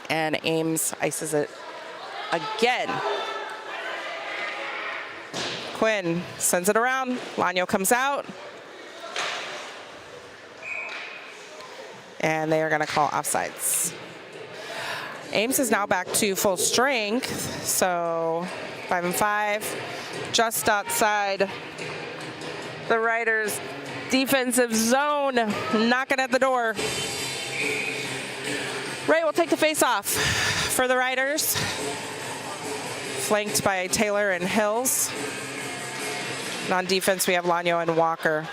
And Ames ices it again. Quinn sends it around. Lanyo comes out. And they are going to call offsides. Ames is now back to full strength. So 5-5. Just outside the Riders' defensive zone. Knocking at the door. Ray will take the face-off for the Riders. Flanked by Taylor and Hills. And on defense, we have Lanyo and Walker.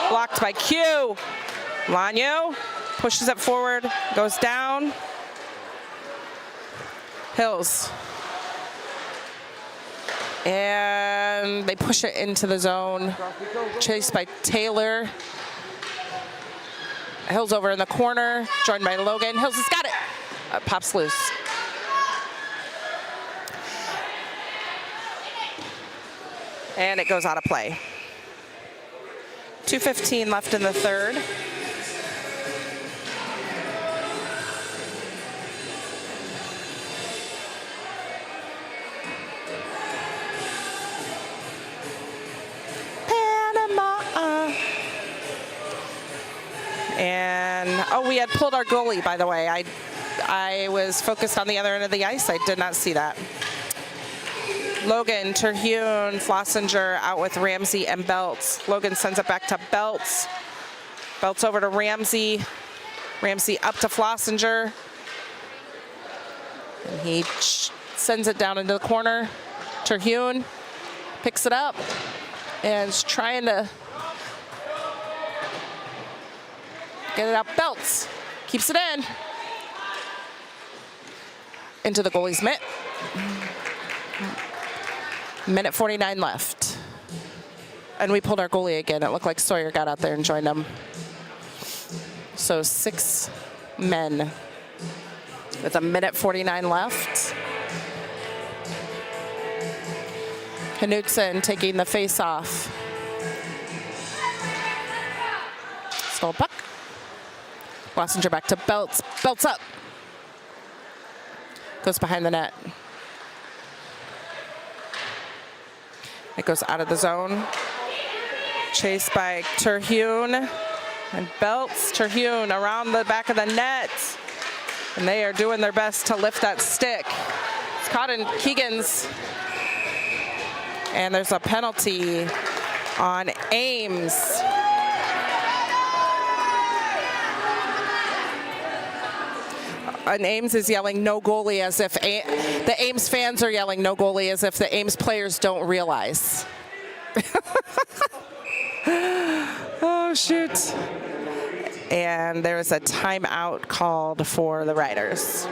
Blocked by Q. Lanyo pushes it forward, goes down. Hills. And they push it into the zone. Chased by Taylor. Hills over in the corner, joined by Logan. Hills has got it. Pops loose. And it goes out of play. 2:15 left in the third. Panama. And, oh, we had pulled our goalie, by the way. I was focused on the other end of the ice. I did not see that. Logan, Terhune, Flossinger out with Ramsey and Belts. Logan sends it back to Belts. Belts over to Ramsey. Ramsey up to Flossinger. And he sends it down into the corner. Terhune picks it up and is trying to get it out. Belts keeps it in. Into the goalie's mitt. Minute 49 left. And we pulled our goalie again. It looked like Sawyer got out there and joined them. So 6 men with a minute 49 left. Knutson taking the face off. Stole puck. Flossinger back to Belts. Belts up. Goes behind the net. It goes out of the zone. Chased by Terhune and Belts. Terhune around the back of the net. And they are doing their best to lift that stick. It's caught in Keegan's. And there's a penalty on Ames. And Ames is yelling no goalie as if the Ames fans are yelling no goalie as if the Ames players don't realize. Oh, shoot. And there's a timeout called for the Riders.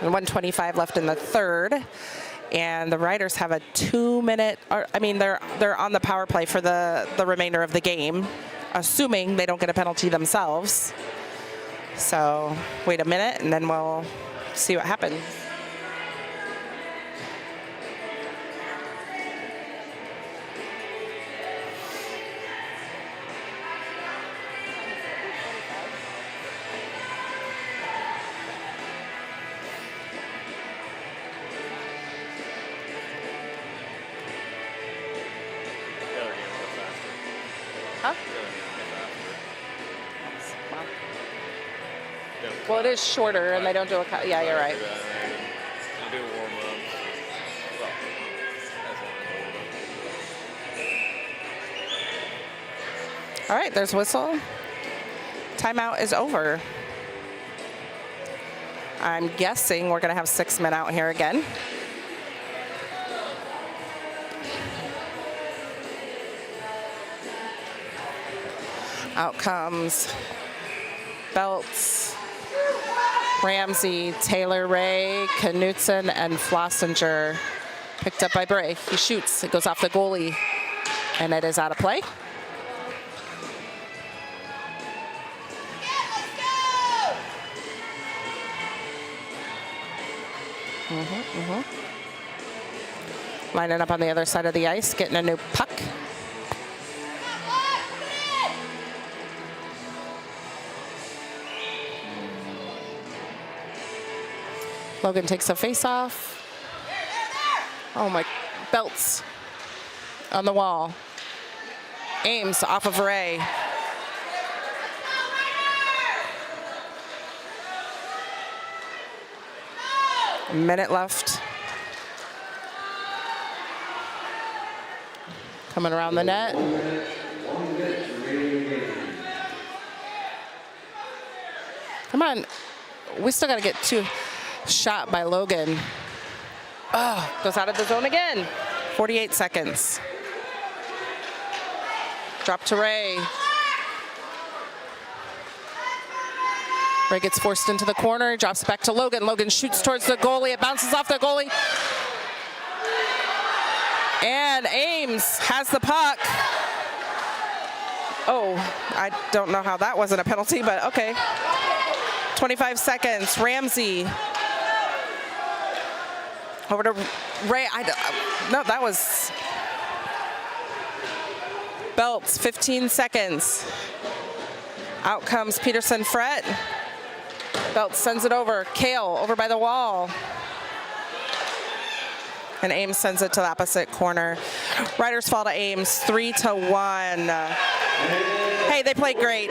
And 1:25 left in the third. And the Riders have a 2-minute, they're on the power play for the remainder of the game, assuming they don't get a penalty themselves. So wait a minute, and then we'll see what happens. Huh? Well, it is shorter, and they don't do a cut. Yeah, you're right. You do warm-ups. Well, that's only warm-up. All right, there's whistle. Timeout is over. I'm guessing we're going to have 6 men out here again. Out comes Belts, Ramsey, Taylor Ray, Knutson, and Flossinger. Picked up by Bray. He shoots. It goes off the goalie, and it is out of play. Lining up on the other side of the ice, getting a new puck. Logan takes a face-off. Oh my, Belts on the wall. Ames off of Ray. A minute left. Coming around the net. Come on. We still got to get 2 shot by Logan. Oh, goes out of the zone again. 48 seconds. Drop to Ray. Ray gets forced into the corner, drops it back to Logan. Logan shoots towards the goalie. It bounces off the goalie. And Ames has the puck. Oh, I don't know how that wasn't a penalty, but okay. 25 seconds. Ramsey. Over to Ray. No, that was Belts. 15 seconds. Out comes Peterson Fret. Belts sends it over. Kale over by the wall. And Ames sends it to the opposite corner. Riders fall to Ames 3-1. Hey, they played great.